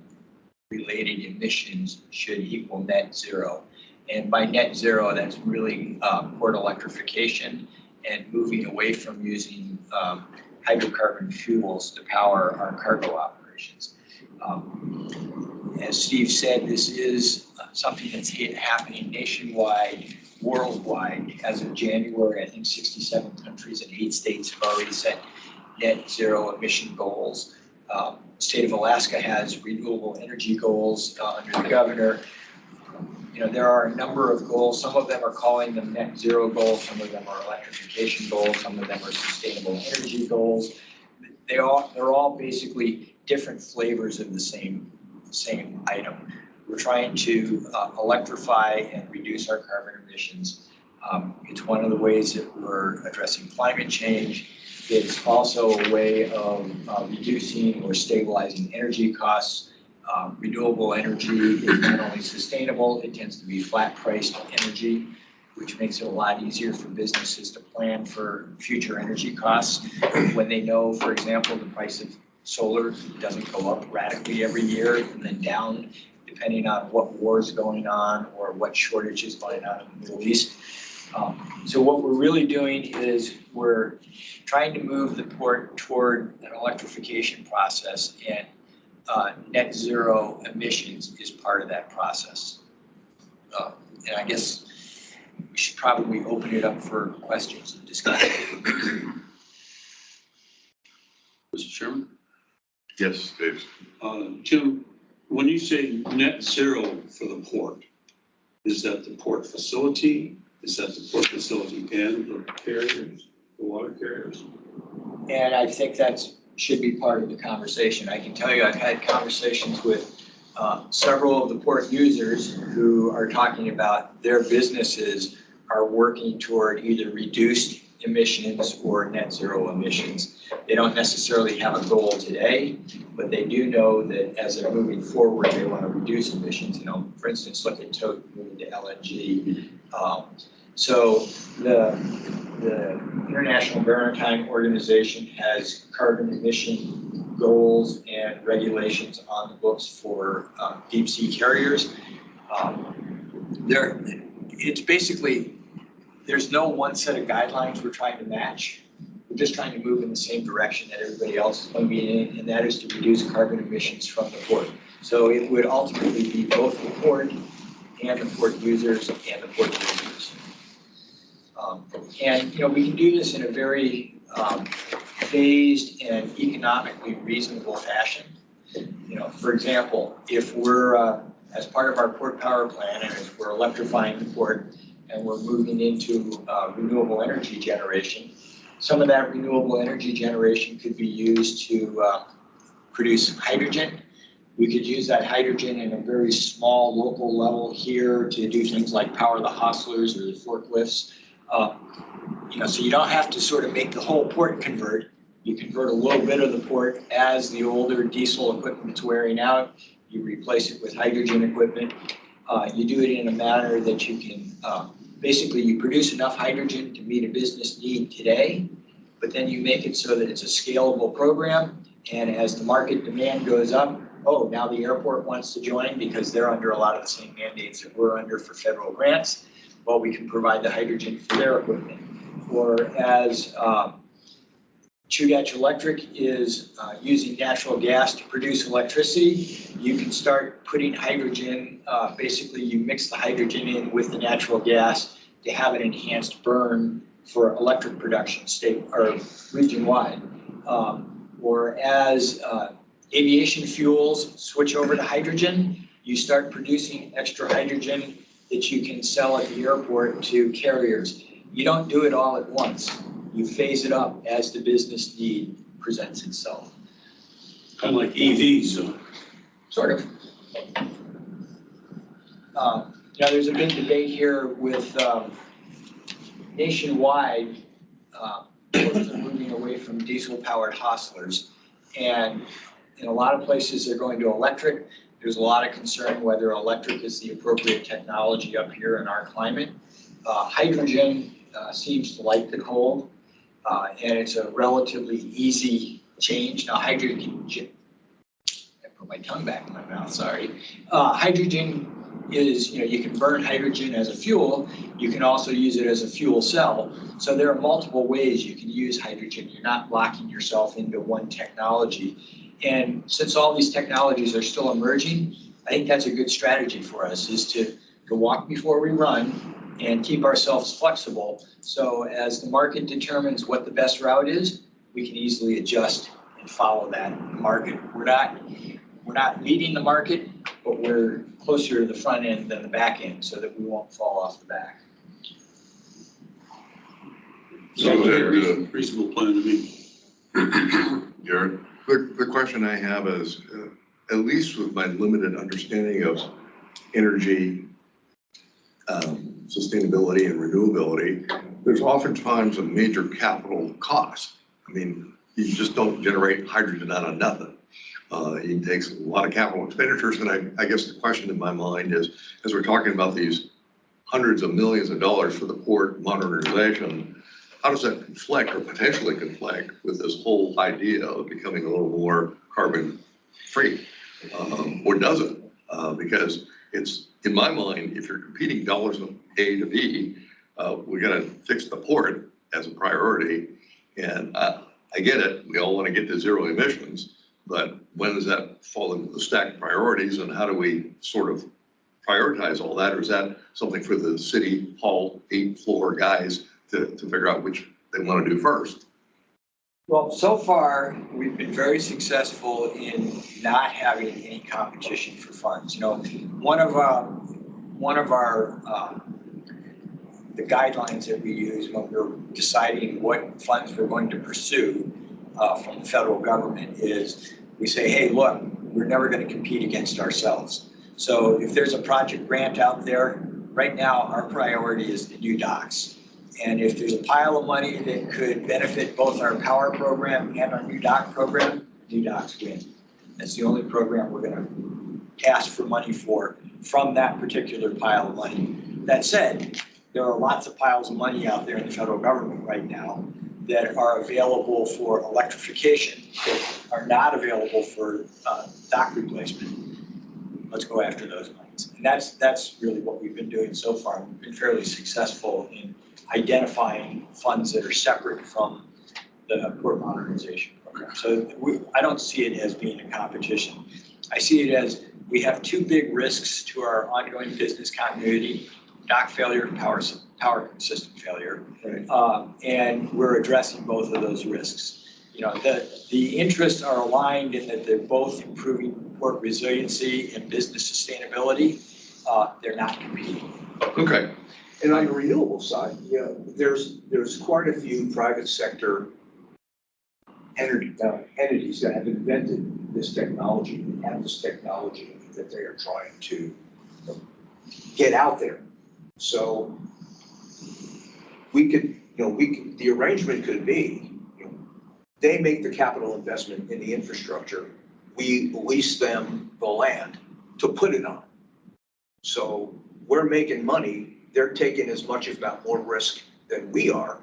related emissions should equal net zero. And by net zero, that's really port electrification and moving away from using hydrocarbon fuels to power our cargo operations. As Steve said, this is something that's happening nationwide, worldwide. As of January, I think 67 countries and 8 states have already set net zero emission goals. State of Alaska has renewable energy goals under the governor. You know, there are a number of goals. Some of them are calling them net zero goals. Some of them are electrification goals. Some of them are sustainable energy goals. they're all basically different flavors of the same item. We're trying to electrify and reduce our carbon emissions. It's one of the ways that we're addressing climate change. It's also a way of reducing or stabilizing energy costs. Renewable energy is not only sustainable, it tends to be flat-priced energy, which makes it a lot easier for businesses to plan for future energy costs when they know, for example, the price of solar doesn't go up radically every year and then down depending on what war is going on or what shortage is going on in the Middle East. So what we're really doing is we're trying to move the port toward an electrification process, and net zero emissions is part of that process. And I guess we should probably open it up for questions and discussion. Mr. Chairman? Yes, Dave. Jim, when you say net zero for the port, is that the port facility? Is that the port facility and the carriers, the water carriers? And I think that should be part of the conversation. I can tell you I've had conversations with several of the port users who are talking about their businesses are working toward either reduced emissions or net zero emissions. They don't necessarily have a goal today, but they do know that as they're moving forward, they want to reduce emissions. You know, for instance, look at Tote moving to LNG. So the International Maritime Organization has carbon emission goals and regulations on the books for deep sea carriers. It's basically, there's no one set of guidelines we're trying to match. We're just trying to move in the same direction that everybody else is moving in, and that is to reduce carbon emissions from the port. So it would ultimately be both the port and the port users and the port users. And, you know, we can do this in a very phased and economically reasonable fashion. You know, for example, if we're, as part of our port power plan, and as we're electrifying the port, and we're moving into renewable energy generation, some of that renewable energy generation could be used to produce hydrogen. We could use that hydrogen in a very small local level here to do things like power the hostlers or the forklifts. You know, so you don't have to sort of make the whole port convert. You convert a little bit of the port as the older diesel equipment is wearing out. You replace it with hydrogen equipment. You do it in a manner that you can, basically you produce enough hydrogen to meet a business need today, but then you make it so that it's a scalable program. And as the market demand goes up, oh, now the airport wants to join because they're under a lot of the same mandates that we're under for federal grants. Well, we can provide the hydrogen for their equipment. Or as Chugach Electric is using natural gas to produce electricity, you can start putting hydrogen, basically you mix the hydrogen in with the natural gas to have an enhanced burn for electric production state or region-wide. Or as aviation fuels switch over to hydrogen, you start producing extra hydrogen that you can sell at the airport to carriers. You don't do it all at once. You phase it up as the business need presents itself. Kind of like EVs. Sort of. You know, there's a big debate here with nationwide, ports are moving away from diesel-powered hostlers. And in a lot of places, they're going to electric. There's a lot of concern whether electric is the appropriate technology up here in our climate. Hydrogen seems to like the cold, and it's a relatively easy change. Now, hydrogen, I put my tongue back in my mouth, sorry. Hydrogen is, you know, you can burn hydrogen as a fuel. You can also use it as a fuel cell. So there are multiple ways you can use hydrogen. You're not locking yourself into one technology. And since all these technologies are still emerging, I think that's a good strategy for us, is to walk before we run and keep ourselves flexible. So as the market determines what the best route is, we can easily adjust and follow that market. We're not leading the market, but we're closer to the front end than the back end so that we won't fall off the back. So a reasonable plan to me. Garrett? The question I have is, at least with my limited understanding of energy, sustainability and renewability, there's oftentimes a major capital cost. I mean, you just don't generate hydrogen out of nothing. It takes a lot of capital expenditures, and I guess the question in my mind is, as we're talking about these hundreds of millions of dollars for the port modernization, how does that conflict or potentially conflict with this whole idea of becoming a little more carbon free? Or does it? Because it's, in my mind, if you're competing dollars from A to B, we gotta fix the port as a priority. And I get it, we all wanna get to zero emissions, but when does that fall into the stack of priorities, and how do we sort of prioritize all that? Or is that something for the city hall 8th-floor guys to figure out which they want to do first? Well, so far, we've been very successful in not having any competition for funds. You know, one of our the guidelines that we use when we're deciding what funds we're going to pursue from the federal government is we say, hey, look, we're never going to compete against ourselves. So if there's a project grant out there, right now, our priority is the new docks. And if there's a pile of money that could benefit both our power program and our new dock program, new docks win. That's the only program we're gonna ask for money for from that particular pile of money. That said, there are lots of piles of money out there in the federal government right now that are available for electrification, that are not available for dock replacement. Let's go after those monies. And that's really what we've been doing so far. We've been fairly successful in identifying funds that are separate from the port modernization program. So I don't see it as being a competition. I see it as we have two big risks to our ongoing business continuity: dock failure and power system failure. Right. And we're addressing both of those risks. You know, the interests are aligned in that they're both improving port resiliency and business sustainability. They're not competing. Okay. And on the renewable side, you know, there's quite a few private sector entities that have invented this technology and have this technology that they are trying to get out there. So the arrangement could be, they make the capital investment in the infrastructure, we lease them the land to put it on. So we're making money, they're taking as much, if not more, risk than we are.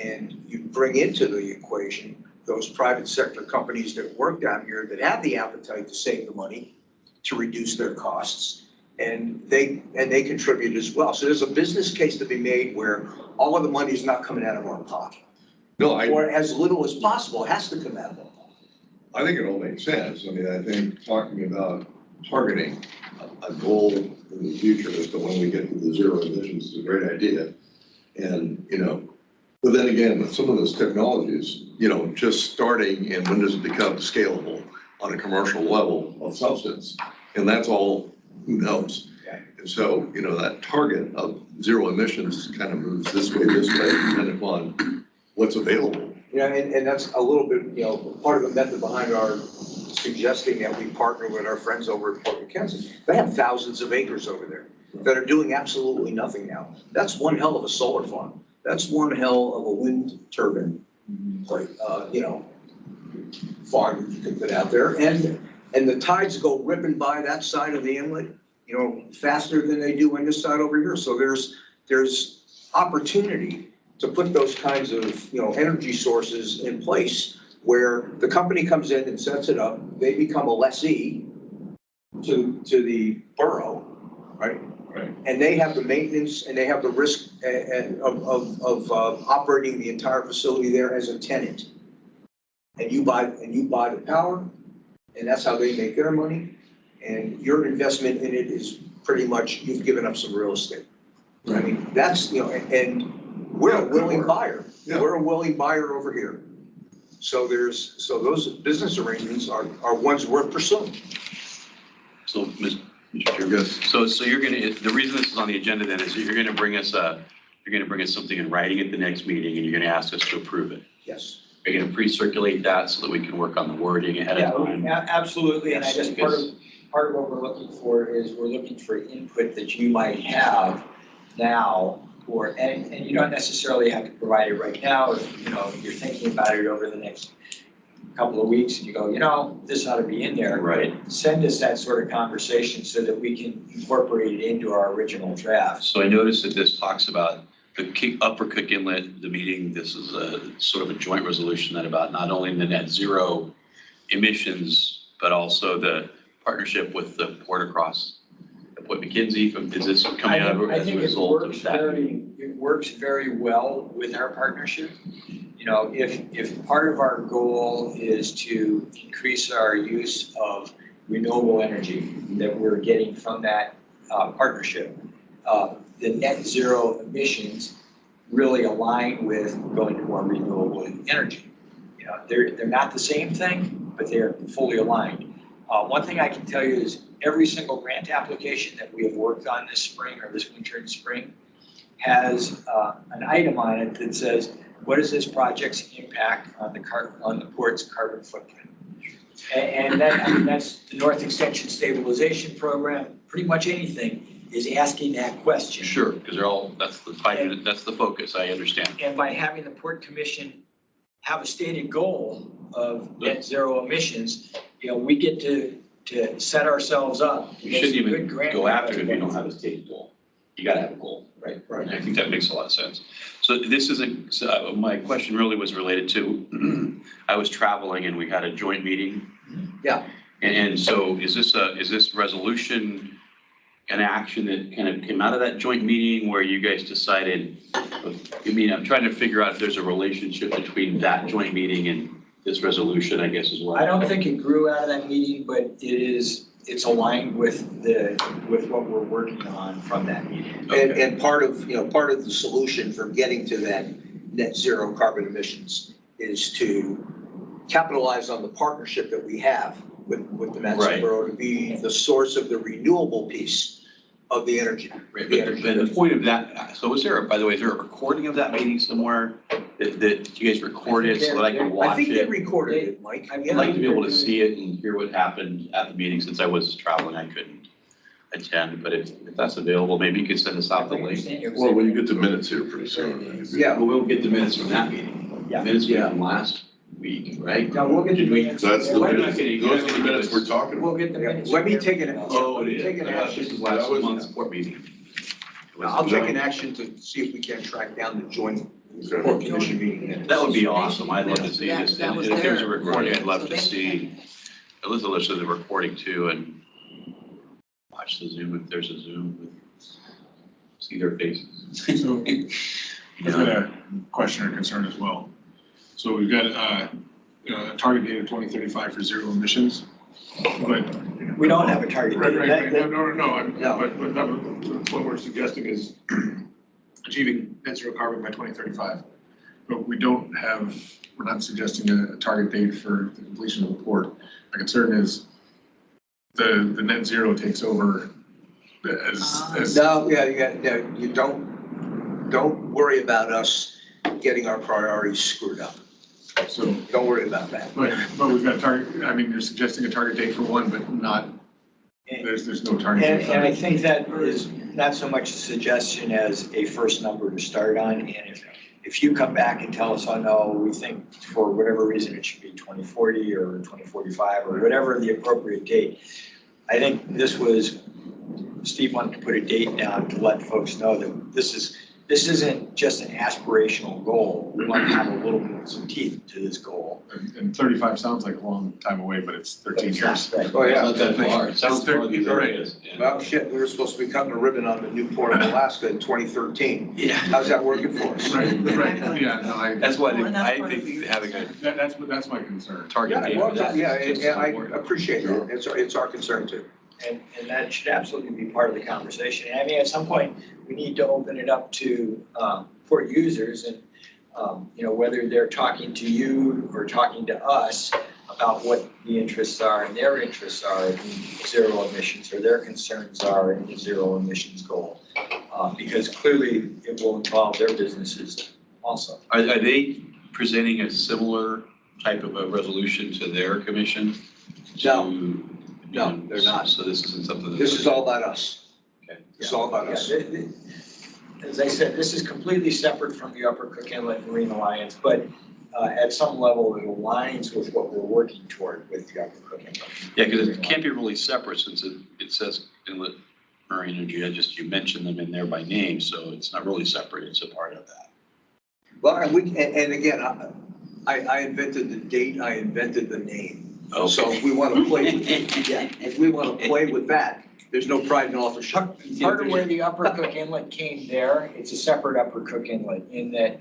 And you bring into the equation those private sector companies that work down here that have the appetite to save the money, to reduce their costs, and they contribute as well. So there's a business case to be made where all of the money is not coming out of our pocket. Or as little as possible has to come out of our pocket. I think it all makes sense. I mean, I think talking about targeting a goal in the future as to when we get to the zero emissions is a great idea. And, but then again, with some of those technologies, just starting, and when does it become scalable on a commercial level of substance? And that's all, who knows? And so, that target of zero emissions kind of moves this way, depending upon what's available. Yeah, and that's a little bit, part of the method behind our suggesting that we partner with our friends over at Port McKenzie. They have thousands of acres over there that are doing absolutely nothing now. That's one hell of a solar farm. That's one hell of a wind turbine, farm you can put out there. And the tides go ripping by that side of the inlet, faster than they do on this side over here. So there's opportunity to put those kinds of, energy sources in place where the company comes in and sets it up, they become a lessee to the borough, right? Right. And they have the maintenance and they have the risk of operating the entire facility there as a tenant. And you buy the power, and that's how they make their money. And your investment in it is pretty much, you've given up some real estate. I mean, that's, and we're a willing buyer. Yeah. We're a willing buyer over here. So those business arrangements are ones worth pursuing. So, Mr. Chair, yes. So you're gonna, the reason this is on the agenda then is you're gonna bring us something in writing at the next meeting, and you're gonna ask us to approve it. Yes. are you gonna pre-circulate that so that we can work on the wording ahead Yeah, of time? absolutely, and I guess part of what we're looking for is we're looking for input that you might have now, and you don't necessarily have to provide it right now, if, you're thinking about it over the next couple of weeks, and you go, this ought to be in there. Right. Send us that sort of conversation so that we can incorporate it into our original draft. So I noticed that this talks about the Upper Cook Inlet, the meeting, this is a sort of a joint resolution that about not only the net zero emissions, but also the partnership with the port across the Point McKenzie. Is this coming out as a result of that? It works very well with our partnership. If part of our goal is to increase our use of renewable energy that we're getting from that partnership, the net zero emissions really align with going to more renewable energy. They're not the same thing, but they're fully aligned. One thing I can tell you is every single grant application that we have worked on this spring or this winter and spring has an item on it that says, what is this project's impact on the port's carbon footprint? And that's the North Extension Stabilization Program. Pretty much anything is asking that question. Sure, because that's the focus, I understand. And by having the Port Commission have a stated goal of net zero emissions, we get to set ourselves up. You shouldn't even go after it if you don't have a stated goal. You gotta have a goal, right? Right. I think that makes a lot of sense. So this isn't, my question really was related to, I was traveling and we had a joint meeting. Yeah. And so is this resolution an action that kind of came out of that joint meeting where you guys decided, I'm trying to figure out if there's a relationship between that joint meeting and this resolution, I guess, as well. I don't think it grew out of that meeting, but it's aligned with what we're working on from that meeting. Okay. And part of the solution for getting to that net zero carbon emissions is to capitalize on the partnership that we have with the Madison Borough to be the source of the renewable piece of the energy. Right, but the point of that, so by the way, is there a recording of that meeting somewhere that you guys recorded so that I can watch it? I think they recorded it, Mike. I'd like to be able to see it and hear what happened at the meeting. Since I was traveling, I couldn't attend, but if that's available, maybe you could send us out the link. Well, when you get the minutes here pretty soon. Yeah. Well, we'll get the minutes from that meeting. Yeah. Minutes from last week, right? No, we'll get the minutes. That's the minutes, those are the minutes we're talking about. We'll get the minutes. Let me take an This is last month's board meeting. I'll take an action to see if we can track down the joint Port Commission meeting. That would be awesome. I'd love to see this. That And was if there's a there. recording, I'd love So to they see, let's listen to the recording too and watch the Zoom if there's a Zoom, see their faces. So I've got a question or concern as well. So we've got a target date of 2035 for zero emissions, but. We don't have a target. Right. No. But what we're suggesting is achieving net zero carbon by 2035. But we're not suggesting a target date for the completion of the port. My concern is the net zero takes over as. No, you don't worry about us getting our priorities screwed up. So don't worry about that. But we've got a target, you're suggesting a target date for one, but not, there's no target. And I think that is not so much a suggestion as a first number to start on. And if you come back and tell us, oh no, we think for whatever reason it should be 2040 or 2045 or whatever the appropriate date. I think Steve wanted to put a date down to let folks know that this isn't just an aspirational goal. We want to have a little bit of some teeth to this goal. And 35 sounds like a long time away, but it's 13 years. Oh, yeah. Not that far. It sounds far these areas. Well, shit, we were supposed to be cutting a ribbon on the new port of Alaska in 2013. Yeah. How's that working for us? Right, yeah, no, That's why I think having a that's my concern. target date for that. Yeah, I appreciate that. It's our concern too. And that should absolutely be part of the conversation. I mean, at some point, we need to open it up to port users and, whether they're talking to you or talking to us about what the interests are and their interests are in zero emissions or their concerns are in the zero emissions goal. Because clearly it will involve their businesses also. Are they presenting a similar type of a resolution to their commission? No. To- No, they're not. So this isn't something. This is all about us. Okay. It's all about Yeah, us. As I said, this is completely separate from the Upper Cook Inlet Marine Alliance, but at some level it aligns with what we're working toward with the Upper Cook Inlet. Yeah, because it can't be really separate since it says inlet marine energy. You mentioned them in there by name, so it's not really separate. It's a part of that. Well, and again, I invented the date, I invented the name. Okay. So if we want to play, if we want to play with that, there's no pride in authorship. Part of where the Upper Cook Inlet came there, it's a separate Upper Cook Inlet in that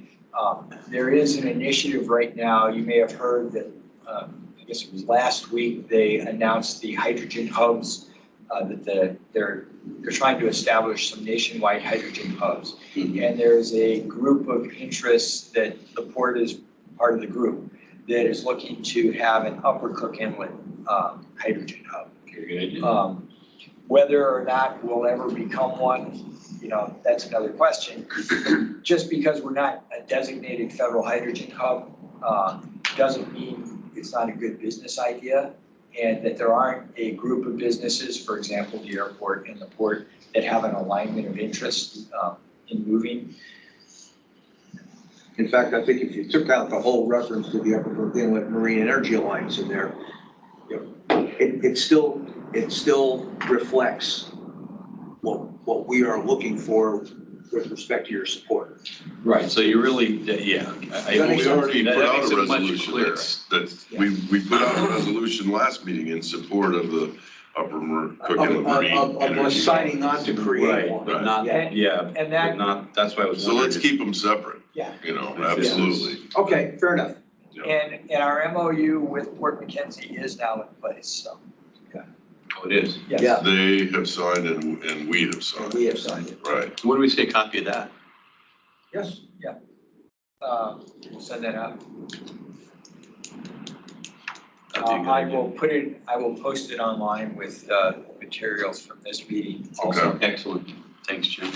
there is an initiative right now, you may have heard that, I guess it was last week, they announced the hydrogen hubs, that they're trying to establish some nationwide hydrogen hubs. And there's a group of interests that the port is part of the group that is looking to have an Upper Cook Inlet hydrogen hub. Very good. Whether or not we'll ever become one, that's another question. Just because we're not a designated federal hydrogen hub, doesn't mean it's not a good business idea. And that there aren't a group of businesses, for example, the airport and the port, that have an alignment of interest in moving. In fact, I think if you took out the whole reference to the Upper Brook Inlet Marine Energy Alliance in there, it still reflects what we are looking for with respect to your support. Right, so you really, yeah. We already put out makes a it much resolution clearer. we put out a resolution last meeting in support of the Cook Inlet Marine Of us Energy. signing on to create Right, one. but not, Yeah. yeah, And but that, not, that's why I was So wondering. let's keep them separate, yeah. absolutely. Okay, fair enough. And our MOU with Port McKenzie is now in place, so. Oh, it is. Yes. Yeah. They have signed and we have signed, We have signed it. right. What do we say, a copy of that? Yes. We'll send that out. That'd be a good I idea. will post it online with materials from this meeting also. Okay, excellent. Thanks, Jim.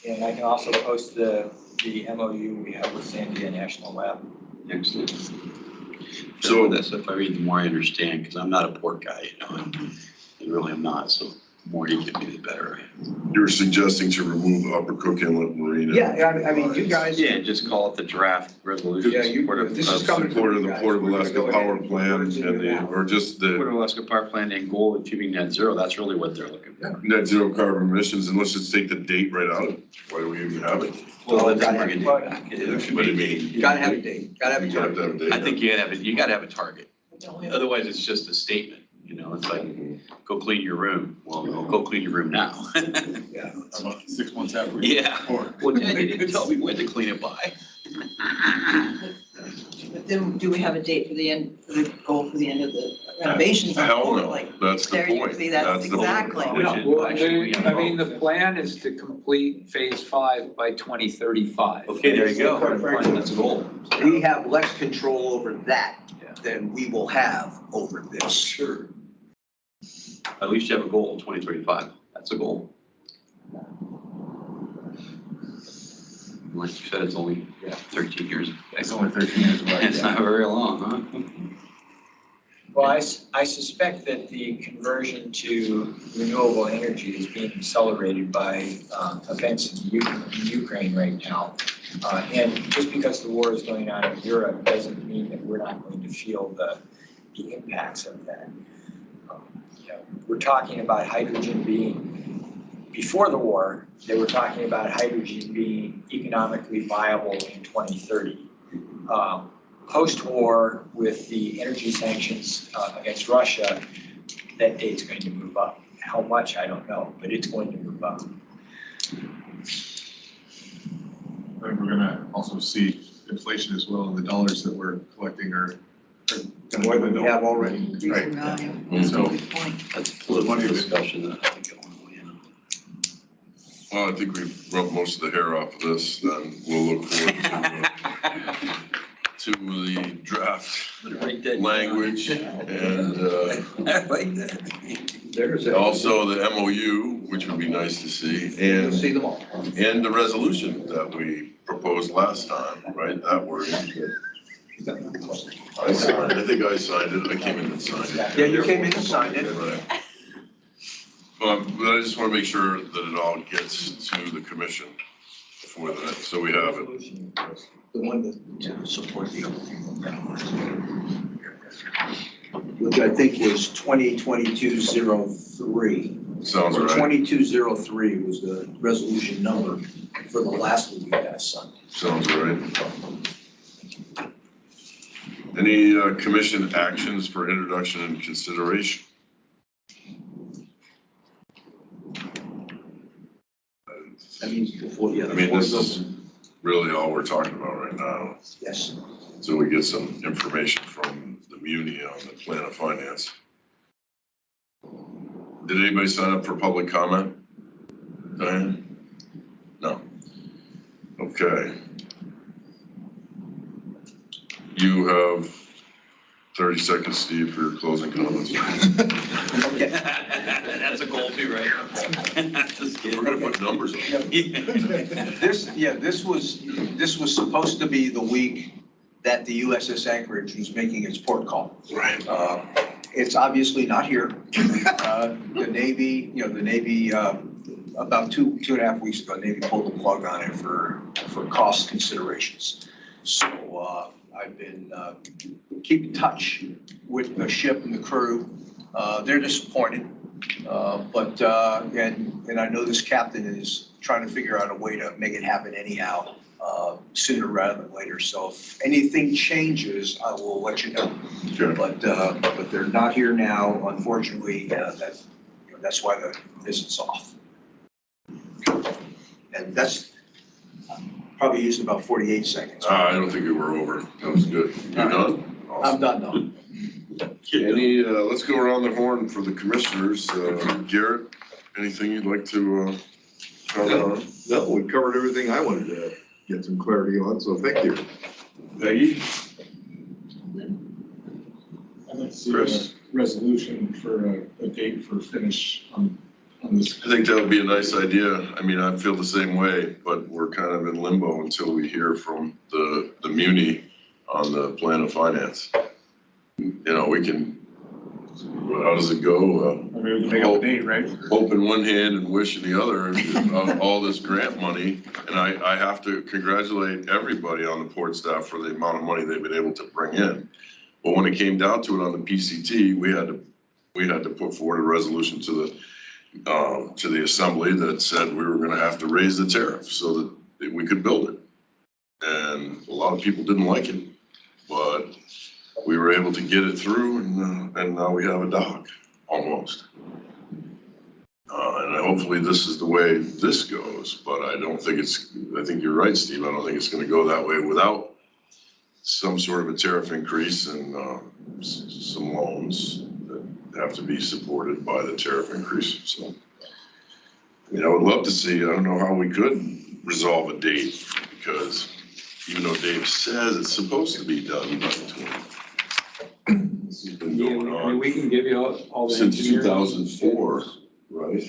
And I can also post the MOU we have with Sandia National Lab. Excellent. So- So that's if I read, the more I understand, because I'm not a port guy, I really am not, so the more you give me, the better. You're suggesting to remove Upper Cook Inlet Marine. Yeah, I mean, you guys. Yeah, just call it the draft resolution. Yeah, you- support of- this is of coming Support of from you the guys. Port of We're gonna Alaska go Power ahead Plan and and the, or just Port the of Alaska Power Plan and goal of achieving net zero, that's really what they're looking for. net zero carbon emissions, and let's just take the date right out. Why do we even have it? Well, that's that's gotta bring it have- back. It should What do you be- mean? You gotta have a date, gotta have a You have to target. have a date. I think you gotta have a target. Otherwise, it's just a statement, it's like, go clean your room. Well, no, go clean your room now. Yeah. About 6 months after. Yeah. Or- Well, yeah, you didn't tell me when to clean it by. But then do we have a date for the goal for the end of the renovations? on the Hell port? no, Like, that's the there you point. see, that's the point. exactly. Which is Well, actually I mean, the plan is to complete phase 5 by 2035. Okay, there you go. That's a goal. We have less control over that than we will have over this. Sure. At least you have a goal in 2035. That's a goal. Like you said, it's only 13 years. It's only 13 years away. It's not very long, huh? Well, I suspect that the conversion to renewable energy is being accelerated by events in Ukraine right now. And just because the war is going on in Europe doesn't mean that we're not going to feel the impacts of that. We're talking about hydrogen being, before the war, they were talking about hydrogen being economically viable in 2030. Post-war, with the energy sanctions against Russia, that date's going to move up. How much, I don't know, but it's going to move up. And we're gonna also see inflation as well, and the dollars that we're collecting are More than we have already. Increasing value. So- Good point. That's a political discussion that I think I want to win. Well, I think we've rubbed most of the hair off of this, then we'll look forward to the draft Right then. language and, I like that. There's it. Also the MOU, which would be nice to see, You'll and see them all. the resolution that we proposed last time, right? That word. I signed, I think I signed it. I came in and signed it. Yeah, you came in and signed it. Right. But I just want to make sure that it all gets to the commission before that, so we have it. The one that to support the other thing. Which I think was 2022-03. Sounds Or right. 2203 was the resolution number for the last one we passed Sunday. Sounds right. Any commission actions for introduction and consideration? That means before, yeah. I mean, before this it is goes- really all we're talking about right now. Yes. So we get some information from the Muni on the plan of finance. Did anybody sign up for public comment? Diane? No. Okay. You have 30 seconds, Steve, for your closing comments. That's a goal too, right? Just kidding. We're gonna put numbers on it. This was supposed to be the week that the USS Anchorage was making its port call. Right. It's obviously not here. The Navy, about two and a half weeks ago, Navy pulled the plug on it for cost considerations. So I've been keeping touch with the ship and the crew. They're disappointed, but and I know this captain is trying to figure out a way to make it happen anyhow, sooner rather than later. So if anything changes, I will let you know. Sure. But they're not here now, unfortunately. That's why the visit's off. And that's probably used about 48 seconds. I don't think we were over. That was good. You're done? I'm done though. Any, let's go around the horn for the commissioners. Garrett, anything you'd like to comment on? No, we covered everything I wanted to get some clarity on, so thank you. Peggy? I'd like to see Chris? a resolution for a date for finish on this. I think that would be a nice idea. I mean, I feel the same way, but we're kind of in limbo until we hear from the Muni on the plan of finance. You know, we can, how does it go? I mean, we can make up a date, right? Hope in one hand and wish in the other, all this grant money. And I have to congratulate everybody on the port staff for the amount of money they've been able to bring in. But when it came down to it on the PCT, we had to put forward a resolution to the assembly that said we were gonna have to raise the tariff so that we could build it. And a lot of people didn't like it, but we were able to get it through and now we have a dock, almost. And hopefully this is the way this goes, but I think you're right, Steve. I don't think it's gonna go that way without some sort of a tariff increase and some loans that have to be supported by the tariff increase. So, I would love to see, I don't know how we could resolve a date, because even though Dave says it's supposed to be done by the 20th. This has been going on We can give you all the. since engineering. 2004, right?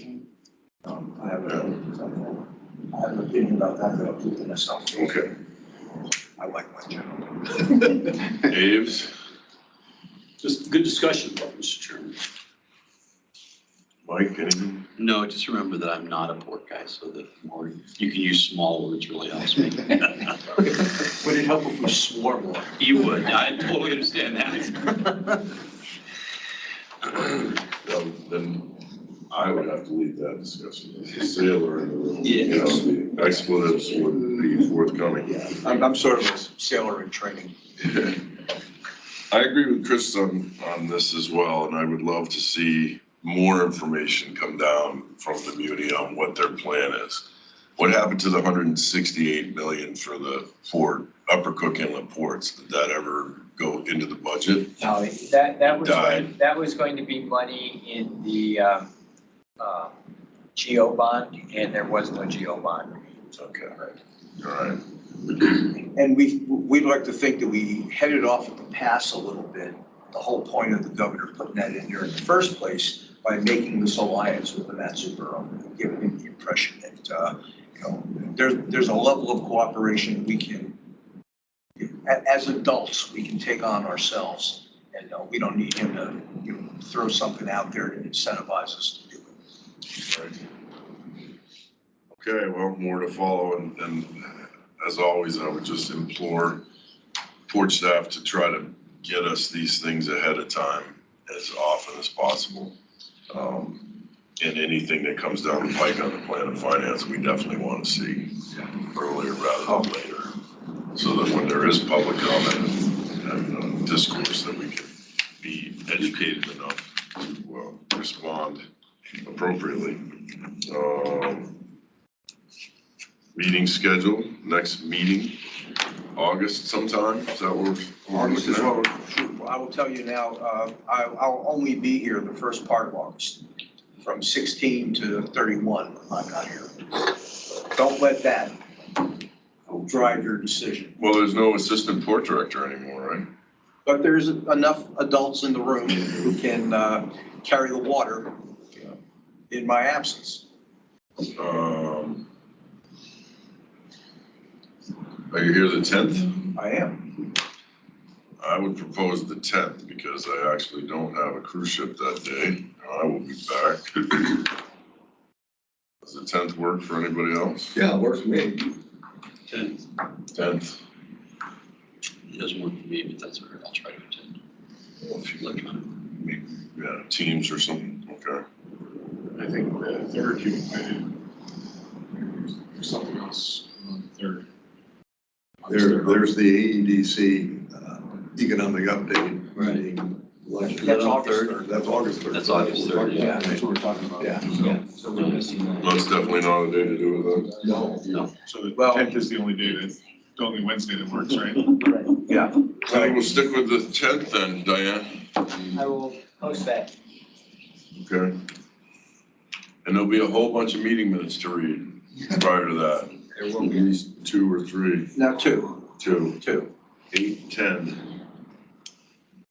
I have an opinion about that, but I'll keep it to myself. Okay. I like my job. Dave's, Just good discussion, Mr. Chairman. Mike, anything? No, just remember that I'm not a port guy, so the more you can use small words really helps me. Would it help if we swore more? You would, I totally understand that. Then I would have to lead that discussion. As a sailor in the room, Yes. the expletives would be forthcoming. Yeah, I'm sort of a sailor in training. I agree with Chris on this as well, and I would love to see more information come down from the Muni on what their plan is. What happened to the 168 million for the Upper Cook Inlet ports? Did that ever go into the budget? No, that was going to be money in the GO bond, and there was no GO bond. Okay, all right. And we'd like to think that we headed off at the pass a little bit. The whole point of the governor putting that in there in the first place, by making this alliance with the Matsu Borough, giving him the impression that, there's a level of cooperation we can, as adults, we can take on ourselves. And we don't need him to, throw something out there to incentivize us to do it. Right. Okay, well, more to follow, and as always, I would just implore port staff to try to get us these things ahead of time as often as possible. And anything that comes down the pike on the plan of finance, we definitely want to see earlier rather than later. So that when there is public comment and discourse, that we can be educated enough to respond appropriately. Meeting schedule, next meeting, August sometime, is that what we're looking at? I will tell you now, I'll only be here the first part of August, from 16 to 31, I'm not here. Don't let that drive your decision. Well, there's no assistant port director anymore, right? But there's enough adults in the room who can carry the water in my absence. Are you here the 10th? I am. I would propose the 10th because I actually don't have a cruise ship that day. I will be back. Does the 10th work for anybody else? Yeah, it works for me. 10th. It doesn't work for me, but that's all right. I'll try to attend. Well, if you like, yeah, Teams or something, okay. I think the third, you there's something else on the third. There's the AEDC economic update meeting. That's August 3rd. That's August 3rd. That's August 3rd, Yeah. That's what we're talking about. Yeah. So we're missing that. That's definitely not a day to do it then. No. So the Well- 10th is the only day the only Wednesday that works, right? Yeah. I think we'll stick with the 10th then, Diane. I will post that. Okay. And there'll be a whole bunch of meeting minutes to read prior to that. There will At be. least 2 or 3. Now, two. 8, 10,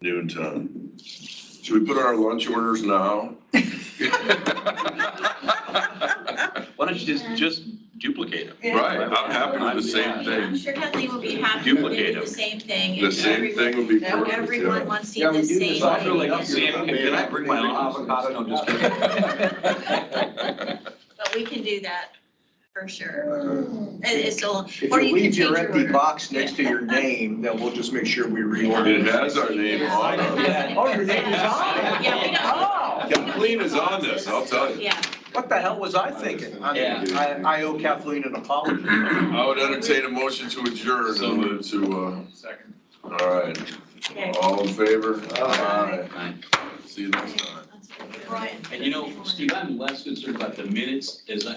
noon time. Should we put our lunch orders now? Why don't you just duplicate them? Right, I'm happy with the same I'm thing. sure Kathleen will be happy to Duplicate do the them. same thing. The and same thing would be perfect, Everyone yeah. wants to see Yeah, we the do same this all thing. really up here. Sam, can I bring my own avocado? No, just kidding. But we can do that for sure. It's still, If or you you can leave change your your empty order. box next to your name, then we'll just make sure we reorder. It has our name on it. Yeah. Oh, your name is on it? Yeah, we don't. Oh, Kathleen is on this, I'll tell you. Yeah. what the hell was I thinking? I owe Kathleen an apology. I would entertain a motion to adjourn in order to, Second. all right. Okay. All in favor? Aye. See you next time. Brian. And Steve, I'm less concerned about the minutes as